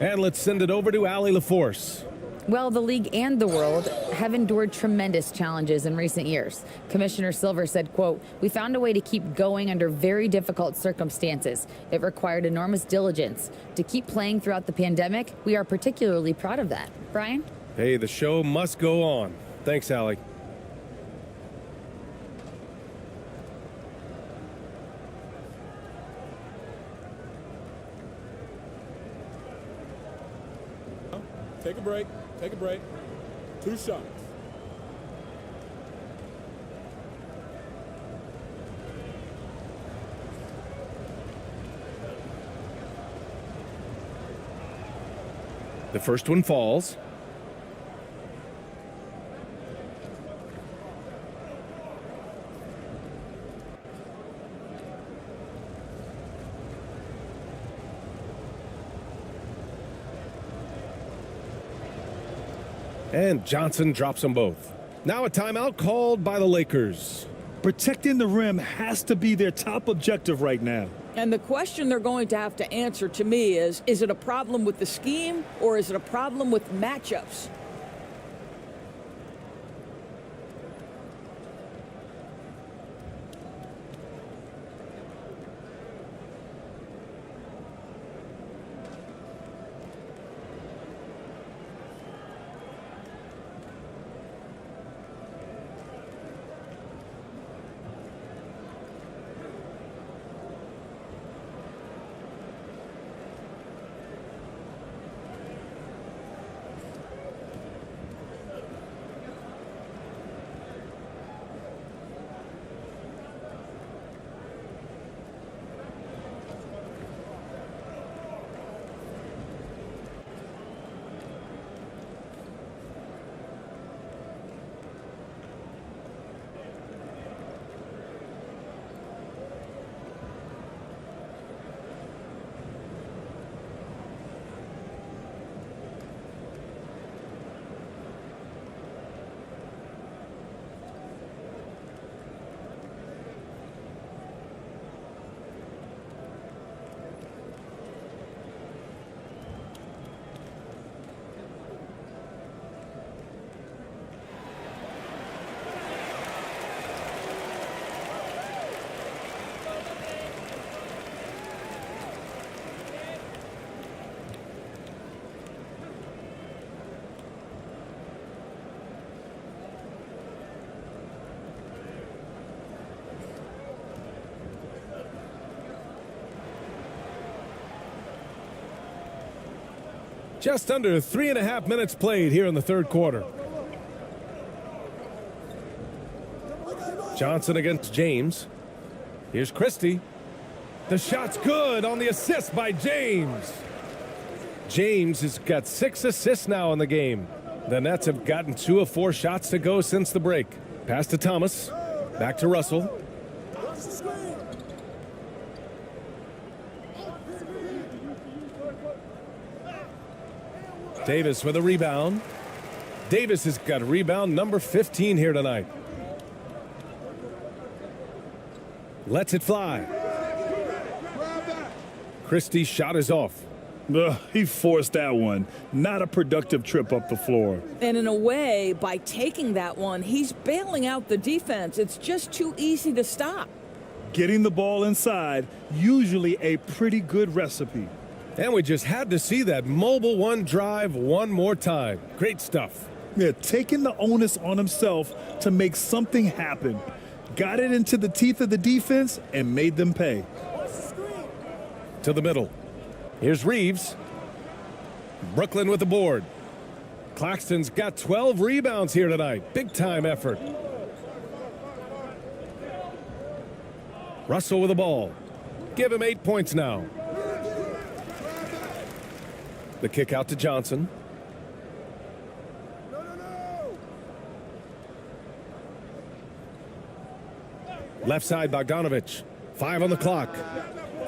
And let's send it over to Allie LaForce. Well, the league and the world have endured tremendous challenges in recent years. Commissioner Silver said, quote, "We found a way to keep going under very difficult circumstances. It required enormous diligence. To keep playing throughout the pandemic, we are particularly proud of that." Brian? Hey, the show must go on. Thanks, Allie. Take a break. Take a break. 2 shots. The first one falls. And Johnson drops them both. Now a timeout called by the Lakers. Protecting the rim has to be their top objective right now. And the question they're going to have to answer to me is it a problem with the scheme or is it a problem with matchups? Just under 3.5 minutes played here in the third quarter. Johnson against James. Here's Christie. The shot's good on the assist by James. James has got 6 assists now in the game. The Nets have gotten 2 of 4 shots to go since the break. Pass to Thomas. Back to Russell. Davis with a rebound. Davis has got rebound number 15 here tonight. Lets it fly. Christie's shot is off. He forced that one. Not a productive trip up the floor. And in a way, by taking that one, he's bailing out the defense. It's just too easy to stop. Getting the ball inside, usually a pretty good recipe. And we just had to see that mobile one drive one more time. Great stuff. Yeah, taking the onus on himself to make something happen. Got it into the teeth of the defense and made them pay. To the middle. Here's Reeves. Brooklyn with the board. Claxton's got 12 rebounds here tonight. Big time effort. Russell with the ball. Give him 8 points now. The kick out to Johnson. Left side Bogdanovich. 5 on the clock.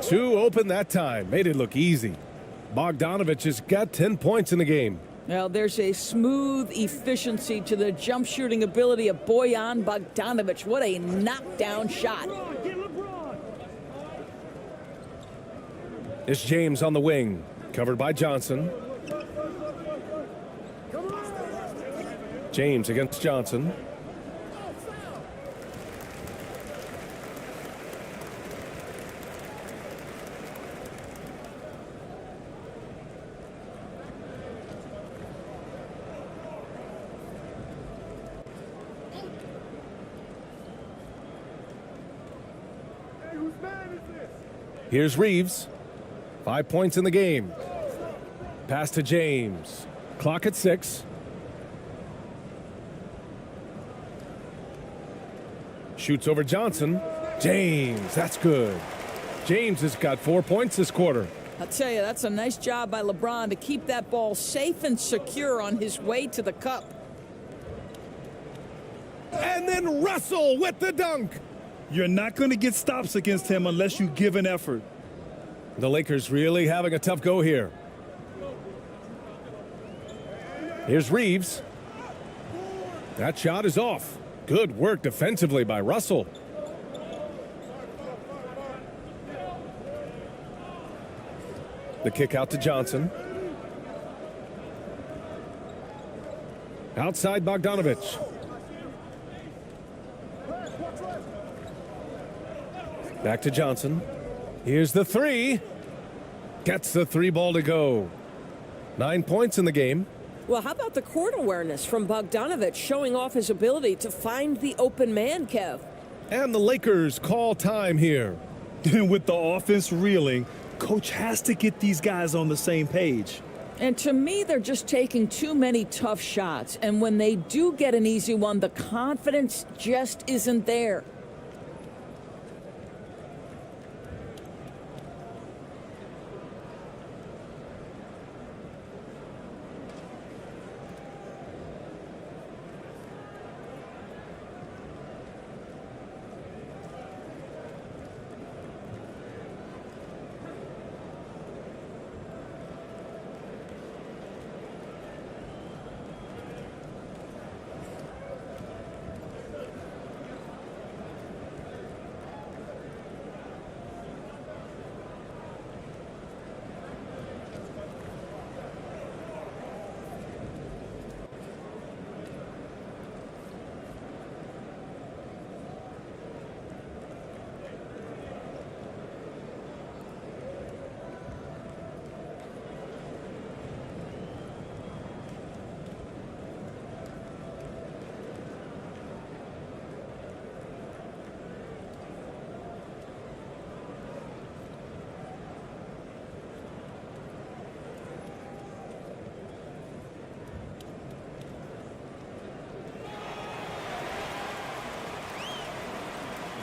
2 open that time. Made it look easy. Bogdanovich has got 10 points in the game. Now there's a smooth efficiency to the jump shooting ability of Bojan Bogdanovich. What a knockdown shot. It's James on the wing. Covered by Johnson. James against Johnson. Here's Reeves. 5 points in the game. Pass to James. Clock at 6. Shoots over Johnson. James, that's good. James has got 4 points this quarter. I'll tell you, that's a nice job by LeBron to keep that ball safe and secure on his way to the cup. And then Russell with the dunk. You're not going to get stops against him unless you give an effort. The Lakers really having a tough go here. Here's Reeves. That shot is off. Good work defensively by Russell. The kick out to Johnson. Outside Bogdanovich. Back to Johnson. Here's the 3. Gets the 3 ball to go. 9 points in the game. Well, how about the court awareness from Bogdanovich showing off his ability to find the open man, Kev? And the Lakers call time here. With the offense reeling, coach has to get these guys on the same page. And to me, they're just taking too many tough shots. And when they do get an easy one, the confidence just isn't there.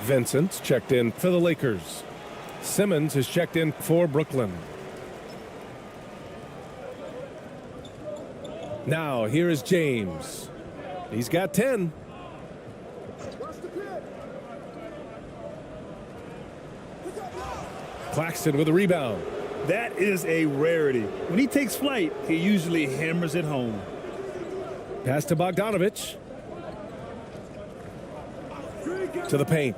Vincent's checked in for the Lakers. Simmons is checked in for Brooklyn. Now here is James. He's got 10. Claxton with a rebound. That is a rarity. When he takes flight, he usually hammers it home. Pass to Bogdanovich. To the paint.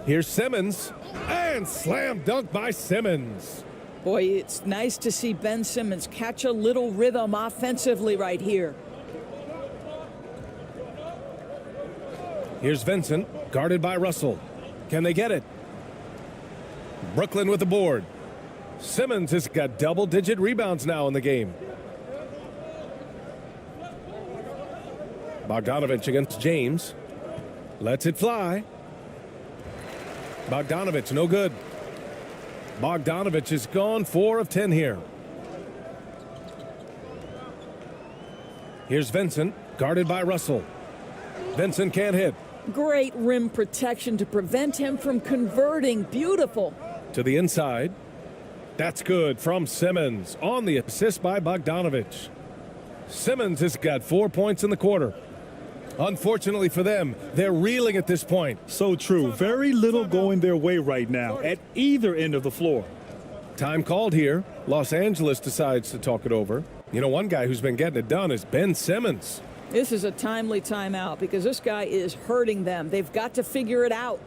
Here's Simmons. And slam dunk by Simmons. Boy, it's nice to see Ben Simmons catch a little rhythm offensively right here. Here's Vincent, guarded by Russell. Can they get it? Brooklyn with the board. Simmons has got double-digit rebounds now in the game. Bogdanovich against James. Lets it fly. Bogdanovich, no good. Bogdanovich is gone 4 of 10 here. Here's Vincent, guarded by Russell. Vincent can't hit. Great rim protection to prevent him from converting. Beautiful. To the inside. That's good from Simmons on the assist by Bogdanovich. Simmons has got 4 points in the quarter. Unfortunately for them, they're reeling at this point. So true. Very little going their way right now at either end of the floor. Time called here. Los Angeles decides to talk it over. You know, one guy who's been getting it done is Ben Simmons. This is a timely timeout because this guy is hurting them. They've got to figure it out.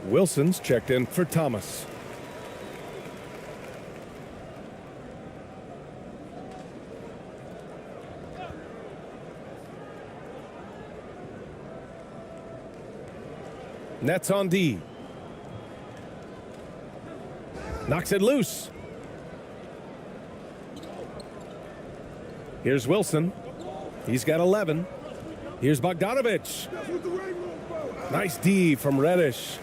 Wilson's checked in for Thomas. Nets on D. Knocks it loose. Here's Wilson. He's got 11. Here's Bogdanovich. Nice D from Reddish.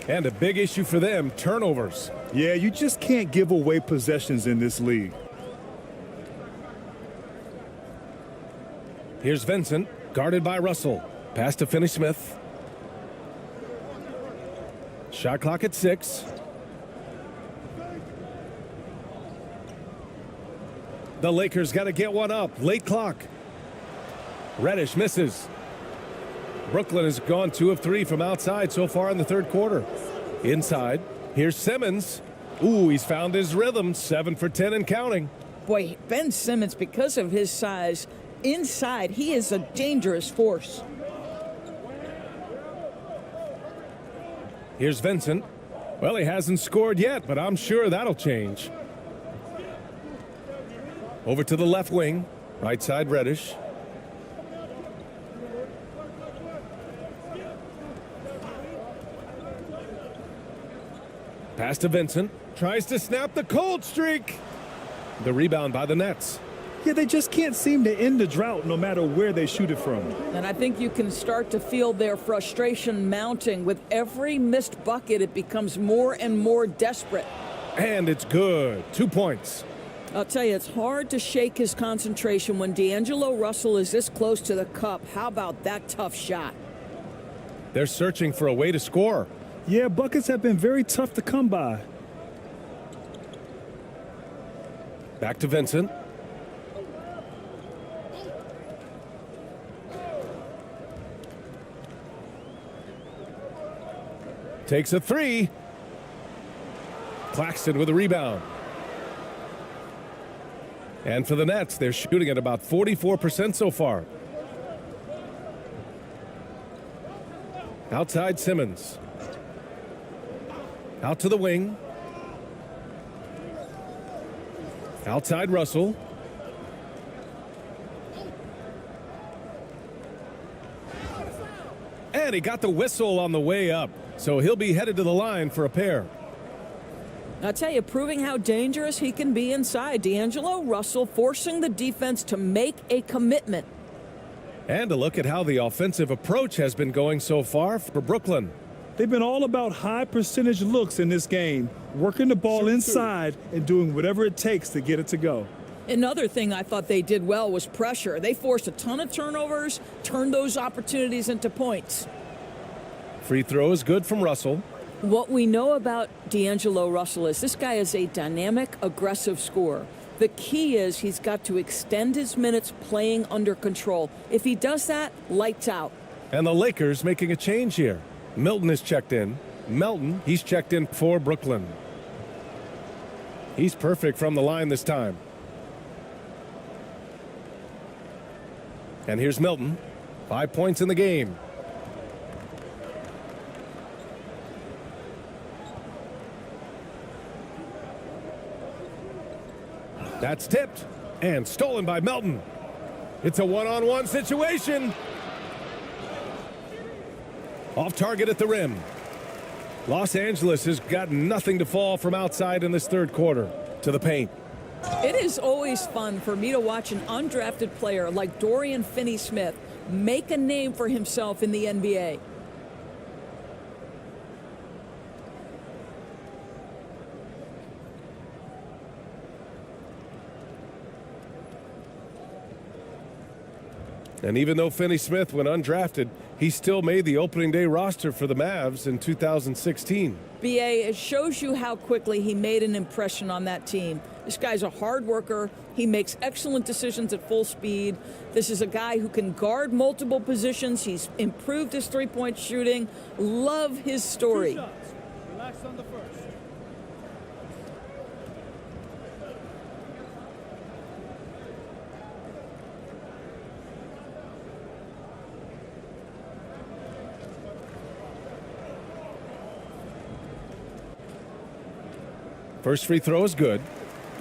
And a big issue for them, turnovers. Yeah, you just can't give away possessions in this league. Here's Vincent, guarded by Russell. Pass to Finney-Smith. Shot clock at 6. The Lakers got to get one up. Late clock. Reddish misses. Brooklyn has gone 2 of 3 from outside so far in the third quarter. Inside, here's Simmons. Ooh, he's found his rhythm. 7 for 10 and counting. Boy, Ben Simmons, because of his size, inside, he is a dangerous force. Here's Vincent. Well, he hasn't scored yet, but I'm sure that'll change. Over to the left wing. Right side, Reddish. Pass to Vincent. Tries to snap the cold streak. The rebound by the Nets. Yeah, they just can't seem to end the drought no matter where they shoot it from. And I think you can start to feel their frustration mounting. With every missed bucket, it becomes more and more desperate. And it's good. 2 points. I'll tell you, it's hard to shake his concentration when D'Angelo Russell is this close to the cup. How about that tough shot? They're searching for a way to score. Yeah, buckets have been very tough to come by. Back to Vincent. Takes a three. Claxton with a rebound. And for the Nets, they're shooting at about 44% so far. Outside Simmons. Out to the wing. Outside Russell. And he got the whistle on the way up. So he'll be headed to the line for a pair. I'll tell you, proving how dangerous he can be inside. D'Angelo Russell forcing the defense to make a commitment. And a look at how the offensive approach has been going so far for Brooklyn. They've been all about high percentage looks in this game, working the ball inside and doing whatever it takes to get it to go. Another thing I thought they did well was pressure. They forced a ton of turnovers, turned those opportunities into points. Free throw is good from Russell. What we know about D'Angelo Russell is this guy is a dynamic, aggressive scorer. The key is he's got to extend his minutes playing under control. If he does that, lights out. And the Lakers making a change here. Milton is checked in. Melton, he's checked in for Brooklyn. He's perfect from the line this time. And here's Milton. 5 points in the game. That's tipped and stolen by Melton. It's a one-on-one situation. Off target at the rim. Los Angeles has got nothing to fall from outside in this third quarter. To the paint. It is always fun for me to watch an undrafted player like Dorian Finney-Smith make a name for himself in the NBA. And even though Finney-Smith went undrafted, he still made the opening day roster for the Mavs in 2016. BA, it shows you how quickly he made an impression on that team. This guy's a hard worker. He makes excellent decisions at full speed. This is a guy who can guard multiple positions. He's improved his three-point shooting. Love his story. 2 shots. Relax on the first. First free throw is good.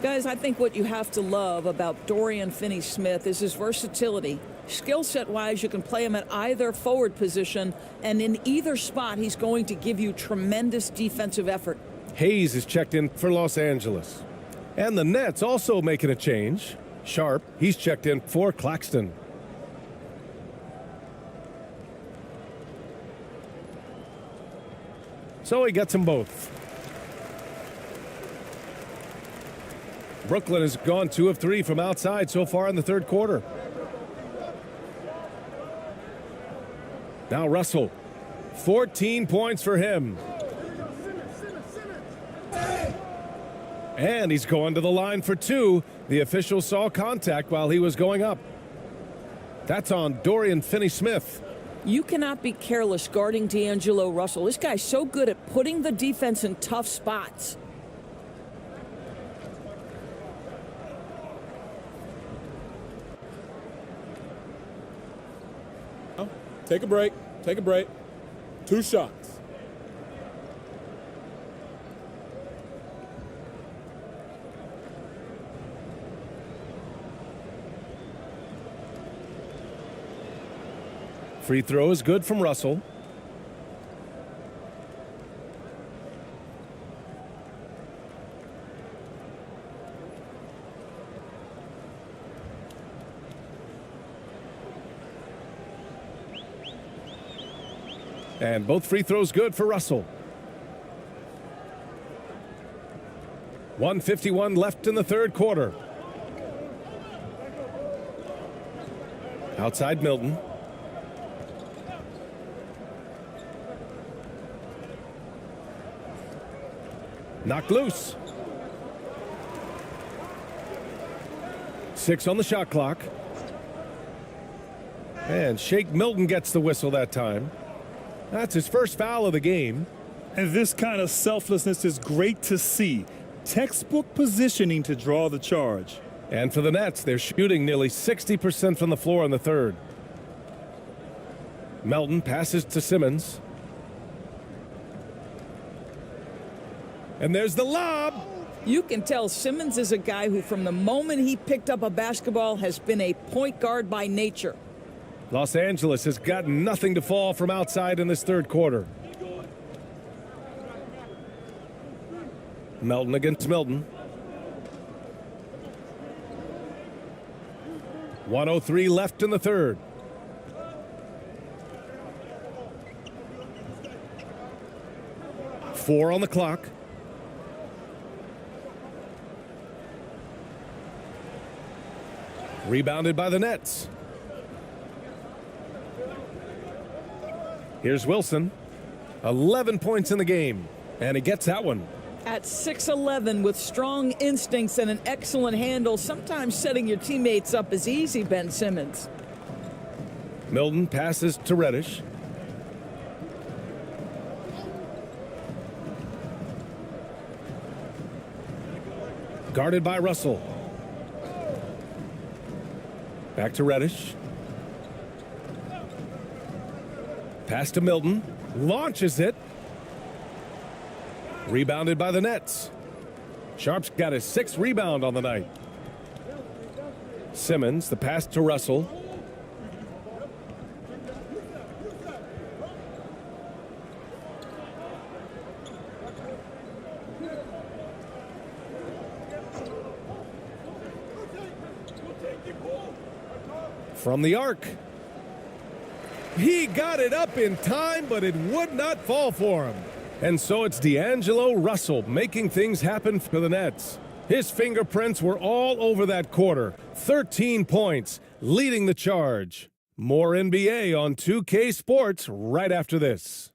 Guys, I think what you have to love about Dorian Finney-Smith is his versatility. Skill set wise, you can play him at either forward position, and in either spot, he's going to give you tremendous defensive effort. Hayes is checked in for Los Angeles. And the Nets also making a change. Sharp, he's checked in for Claxton. So he gets them both. Brooklyn has gone 2 of 3 from outside so far in the third quarter. Now Russell, 14 points for him. And he's going to the line for 2. The official saw contact while he was going up. That's on Dorian Finney-Smith. You cannot be careless guarding D'Angelo Russell. This guy's so good at putting the defense in tough spots. Take a break. Take a break. 2 shots. Free throw is good from Russell. And both free throws good for Russell. 1:51 left in the third quarter. Outside Milton. Knocked loose. 6 on the shot clock. And Shake Milton gets the whistle that time. That's his first foul of the game. And this kind of selflessness is great to see. Textbook positioning to draw the charge. And for the Nets, they're shooting nearly 60% from the floor in the third. Melton passes to Simmons. And there's the lob. You can tell Simmons is a guy who, from the moment he picked up a basketball, has been a point guard by nature. Los Angeles has got nothing to fall from outside in this third quarter. Melton against Milton. 1:03 left in the third. Four on the clock. Rebounded by the Nets. Here's Wilson. 11 points in the game, and he gets that one. At 6'11", with strong instincts and an excellent handle, sometimes setting your teammates up is easy, Ben Simmons. Milton passes to Reddish. Guarded by Russell. Back to Reddish. Pass to Milton. Launches it. Rebounded by the Nets. Sharp's got his 6th rebound on the night. Simmons, the pass to Russell. From the arc. He got it up in time, but it would not fall for him. And so it's D'Angelo Russell making things happen for the Nets. His fingerprints were all over that quarter. 13 points, leading the charge. More NBA on 2K Sports right after this.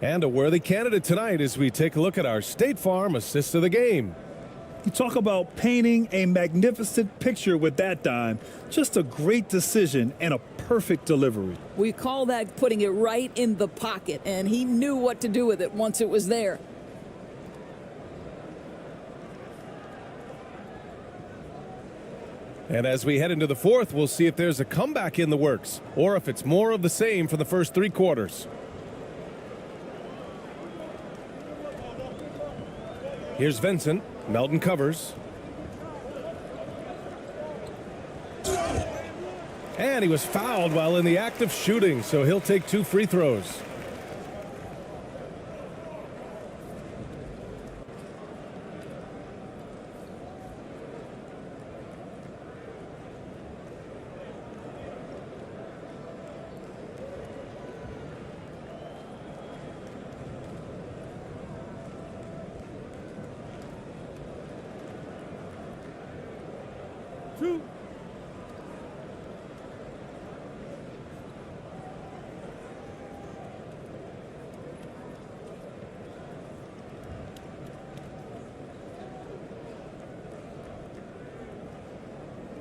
And a worthy candidate tonight as we take a look at our State Farm assist of the game. You talk about painting a magnificent picture with that dime. Just a great decision and a perfect delivery. We call that putting it right in the pocket, and he knew what to do with it once it was there. And as we head into the fourth, we'll see if there's a comeback in the works or if it's more of the same for the first 3 quarters. Here's Vincent. Melton covers. And he was fouled while in the act of shooting, so he'll take 2 free throws.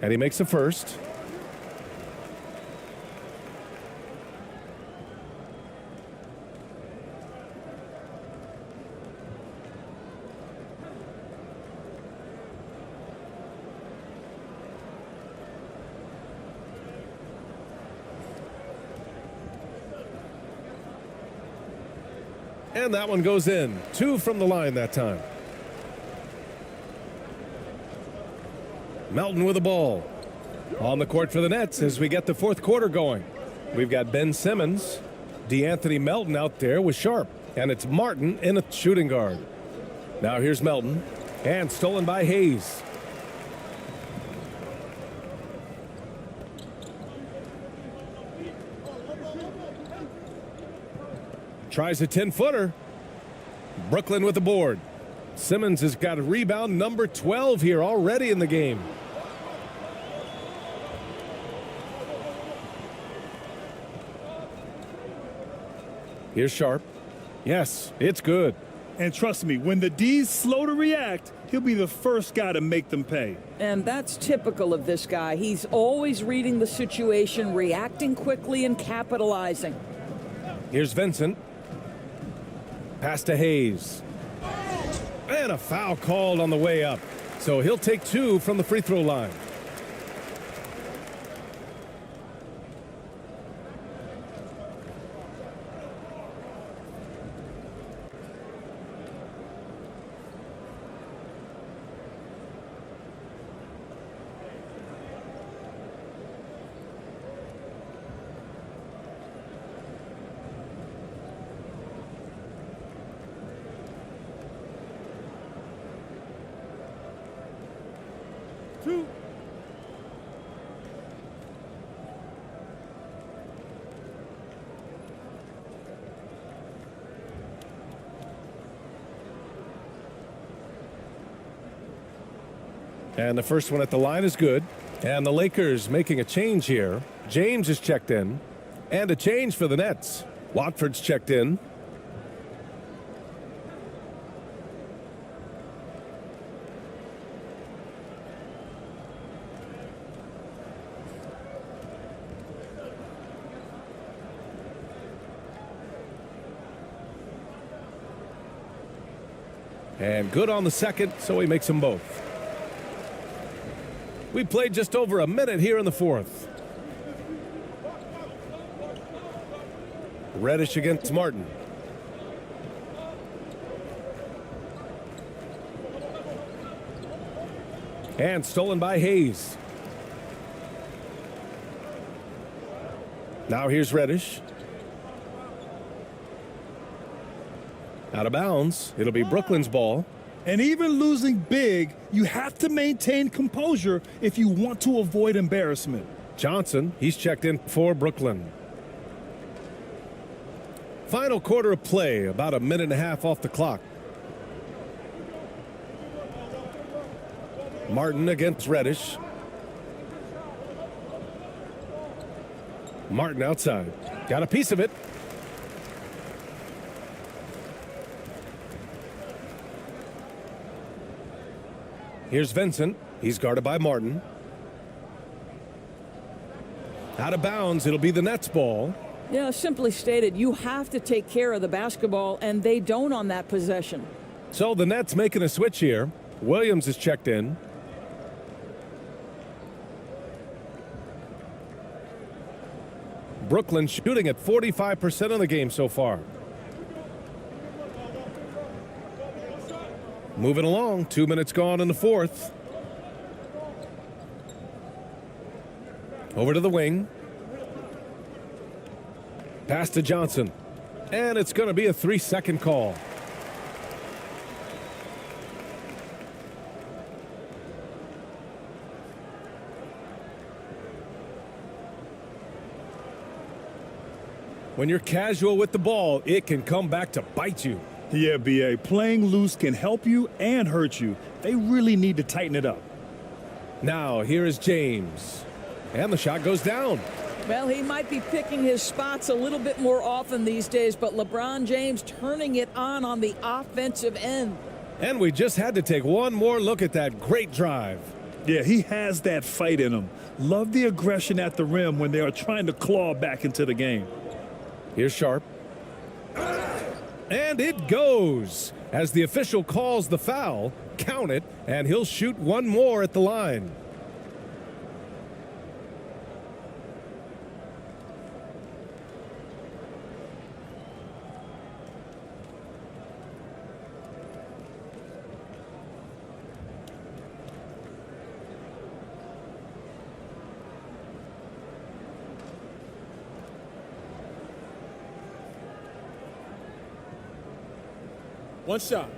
And he makes a first. And that one goes in. 2 from the line that time. Melton with the ball. On the court for the Nets as we get the fourth quarter going. We've got Ben Simmons, DeAnthony Melton out there with Sharp, and it's Martin in a shooting guard. Now here's Melton, and stolen by Hayes. Tries a 10-footer. Brooklyn with the board. Simmons has got a rebound number 12 here already in the game. Here's Sharp. Yes, it's good. And trust me, when the D's slow to react, he'll be the first guy to make them pay. And that's typical of this guy. He's always reading the situation, reacting quickly, and capitalizing. Here's Vincent. Pass to Hayes. And a foul called on the way up. So he'll take 2 from the free throw line. And the first one at the line is good. And the Lakers making a change here. James is checked in. And a change for the Nets. Watford's checked in. And good on the second, so he makes them both. We played just over a minute here in the fourth. Reddish against Martin. And stolen by Hayes. Now here's Reddish. Out of bounds. It'll be Brooklyn's ball. And even losing big, you have to maintain composure if you want to avoid embarrassment. Johnson, he's checked in for Brooklyn. Final quarter of play, about a minute and a half off the clock. Martin against Reddish. Martin outside. Got a piece of it. Here's Vincent. He's guarded by Martin. Out of bounds. It'll be the Nets ball. Yeah, simply stated, you have to take care of the basketball, and they don't on that possession. So the Nets making a switch here. Williams is checked in. Brooklyn shooting at 45% of the game so far. Moving along, 2 minutes gone in the fourth. Over to the wing. Pass to Johnson. And it's going to be a 3-second call. When you're casual with the ball, it can come back to bite you. Yeah, B.A., playing loose can help you and hurt you. They really need to tighten it up. Now, here is James. And the shot goes down. Well, he might be picking his spots a little bit more often these days, but LeBron James turning it on the offensive end. And we just had to take one more look at that great drive. Yeah, he has that fight in him. Love the aggression at the rim when they are trying to claw back into the game. Here's Sharp. And it goes. As the official calls the foul, count it, and he'll shoot one more at the line. One shot.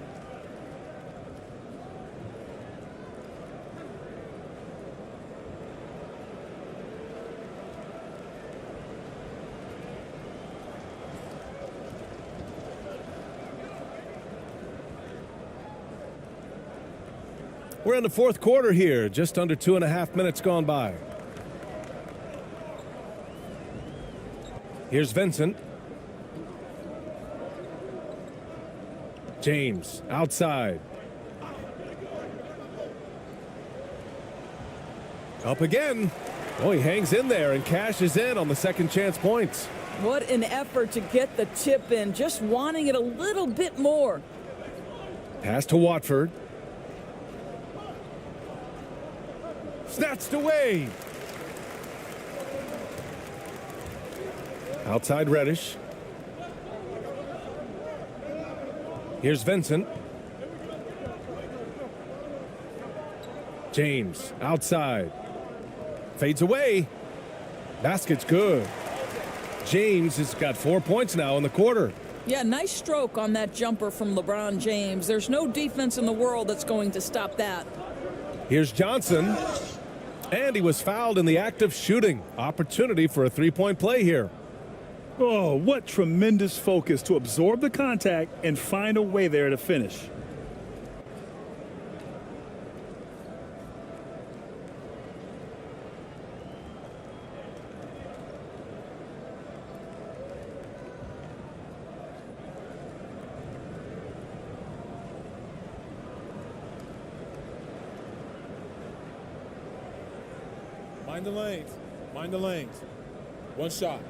We're in the fourth quarter here, just under 2.5 minutes gone by. Here's Vincent. James outside. Up again. Oh, he hangs in there and cashes in on the second chance points. What an effort to get the tip in, just wanting it a little bit more. Pass to Watford. Snatched away. Outside Reddish. Here's Vincent. James outside. Fades away. Basket's good. James has got 4 points now in the quarter. Yeah, nice stroke on that jumper from LeBron James. There's no defense in the world that's going to stop that. Here's Johnson. And he was fouled in the act of shooting. Opportunity for a three-point play here. Oh, what tremendous focus to absorb the contact and find a way there to finish. Mind the lanes. Mind the lanes. One shot.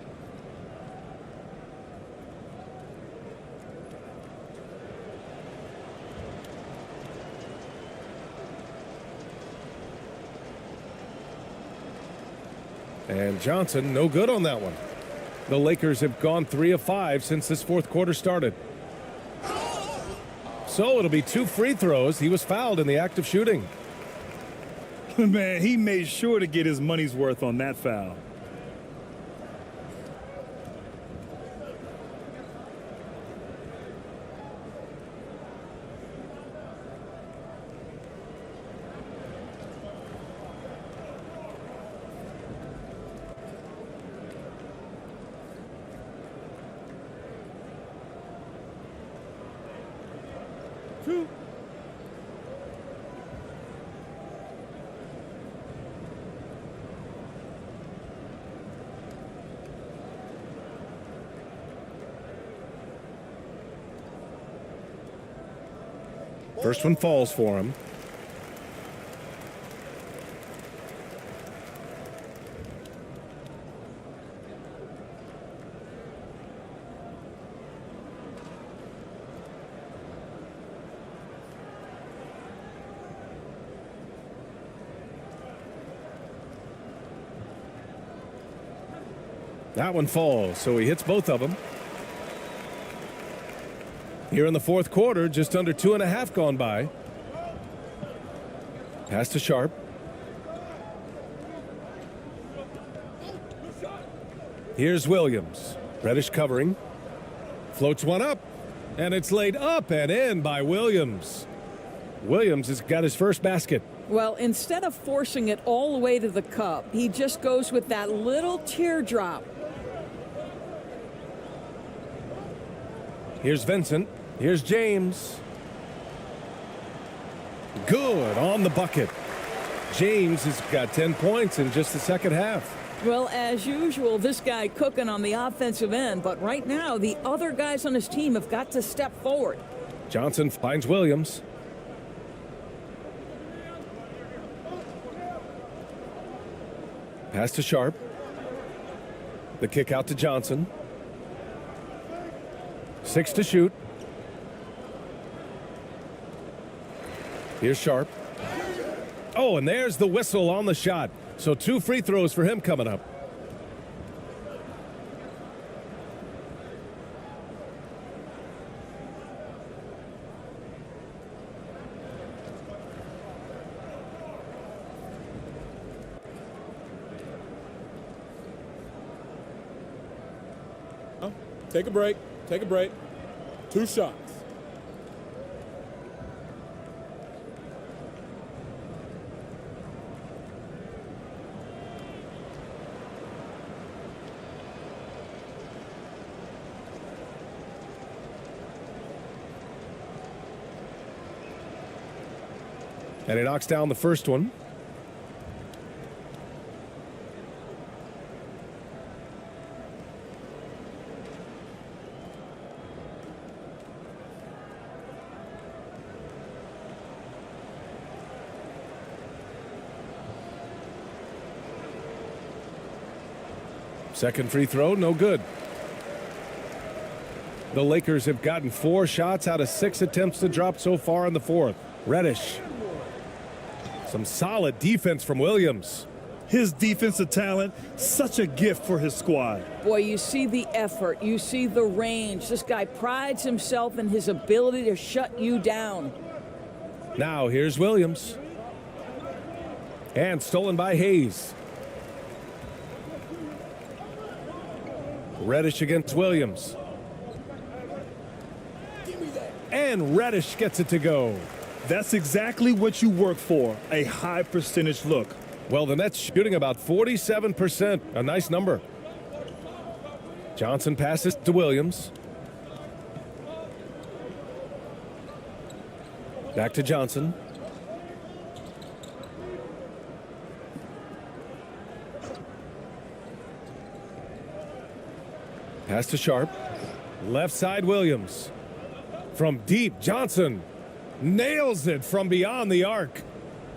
And Johnson, no good on that one. The Lakers have gone 3 of 5 since this fourth quarter started. So it'll be 2 free throws. He was fouled in the act of shooting. Man, he made sure to get his money's worth on that foul. First one falls for him. That one falls, so he hits both of them. Here in the fourth quarter, just under 2.5 gone by. Pass to Sharp. Here's Williams. Reddish covering. Floats one up. And it's laid up and in by Williams. Williams has got his first basket. Well, instead of forcing it all the way to the cup, he just goes with that little teardrop. Here's Vincent. Here's James. Good on the bucket. James has got 10 points in just the second half. Well, as usual, this guy cooking on the offensive end, but right now the other guys on his team have got to step forward. Johnson finds Williams. Pass to Sharp. The kick out to Johnson. 6 to shoot. Here's Sharp. Oh, and there's the whistle on the shot. So 2 free throws for him coming up. Take a break. Take a break. 2 shots. And he knocks down the first one. Second free throw, no good. The Lakers have gotten 4 shots out of 6 attempts to drop so far in the fourth. Reddish. Some solid defense from Williams. His defensive talent, such a gift for his squad. Boy, you see the effort. You see the range. This guy prides himself in his ability to shut you down. Now here's Williams. And stolen by Hayes. Reddish against Williams. And Reddish gets it to go. That's exactly what you work for, a high percentage look. Well, the Nets shooting about 47%, a nice number. Johnson passes to Williams. Back to Johnson. Pass to Sharp. Left side Williams. From deep, Johnson nails it from beyond the arc.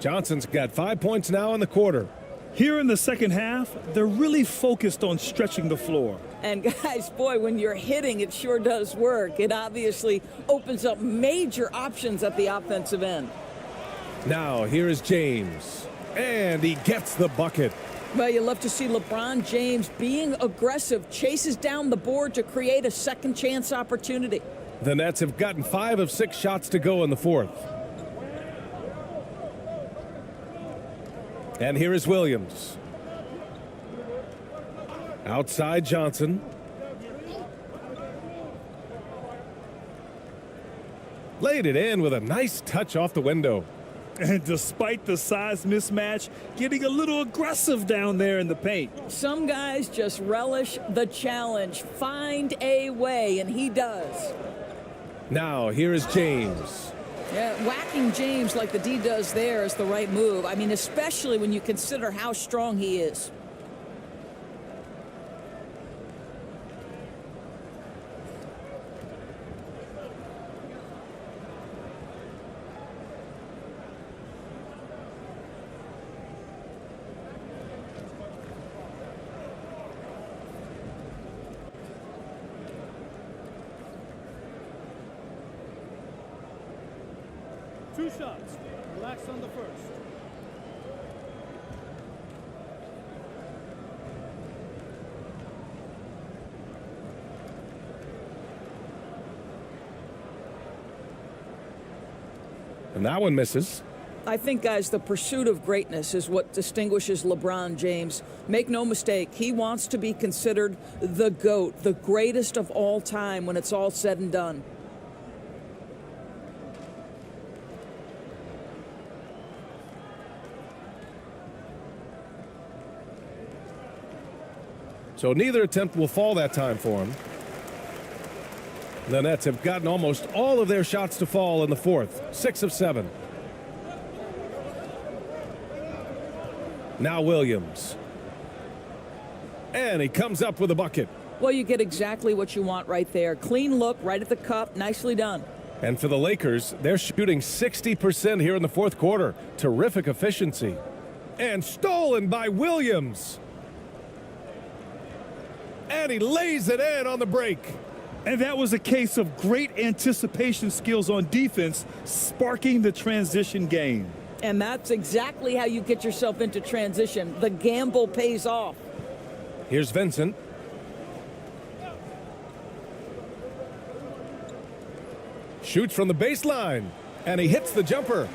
Johnson's got 5 points now in the quarter. Here in the second half, they're really focused on stretching the floor. And guys, boy, when you're hitting, it sure does work. It obviously opens up major options at the offensive end. Now here is James. And he gets the bucket. Well, you love to see LeBron James being aggressive, chases down the board to create a second chance opportunity. The Nets have gotten 5 of 6 shots to go in the fourth. And here is Williams. Outside Johnson. Laid it in with a nice touch off the window. And despite the size mismatch, getting a little aggressive down there in the paint. Some guys just relish the challenge. Find a way, and he does. Now, here is James. Yeah, whacking James like the D does there is the right move. I mean, especially when you consider how strong he is. Two shots. Relax on the first. And that one misses. I think, guys, the pursuit of greatness is what distinguishes LeBron James. Make no mistake, he wants to be considered the GOAT, the greatest of all time when it's all said and done. So neither attempt will fall that time for him. The Nets have gotten almost all of their shots to fall in the fourth. 6 of 7. Now Williams. And he comes up with a bucket. Well, you get exactly what you want right there. Clean look, right at the cup. Nicely done. And for the Lakers, they're shooting 60% here in the fourth quarter. Terrific efficiency. And stolen by Williams. And he lays it in on the break. And that was a case of great anticipation skills on defense, sparking the transition game. And that's exactly how you get yourself into transition. The gamble pays off. Here's Vincent. Shoots from the baseline. And he hits the jumper.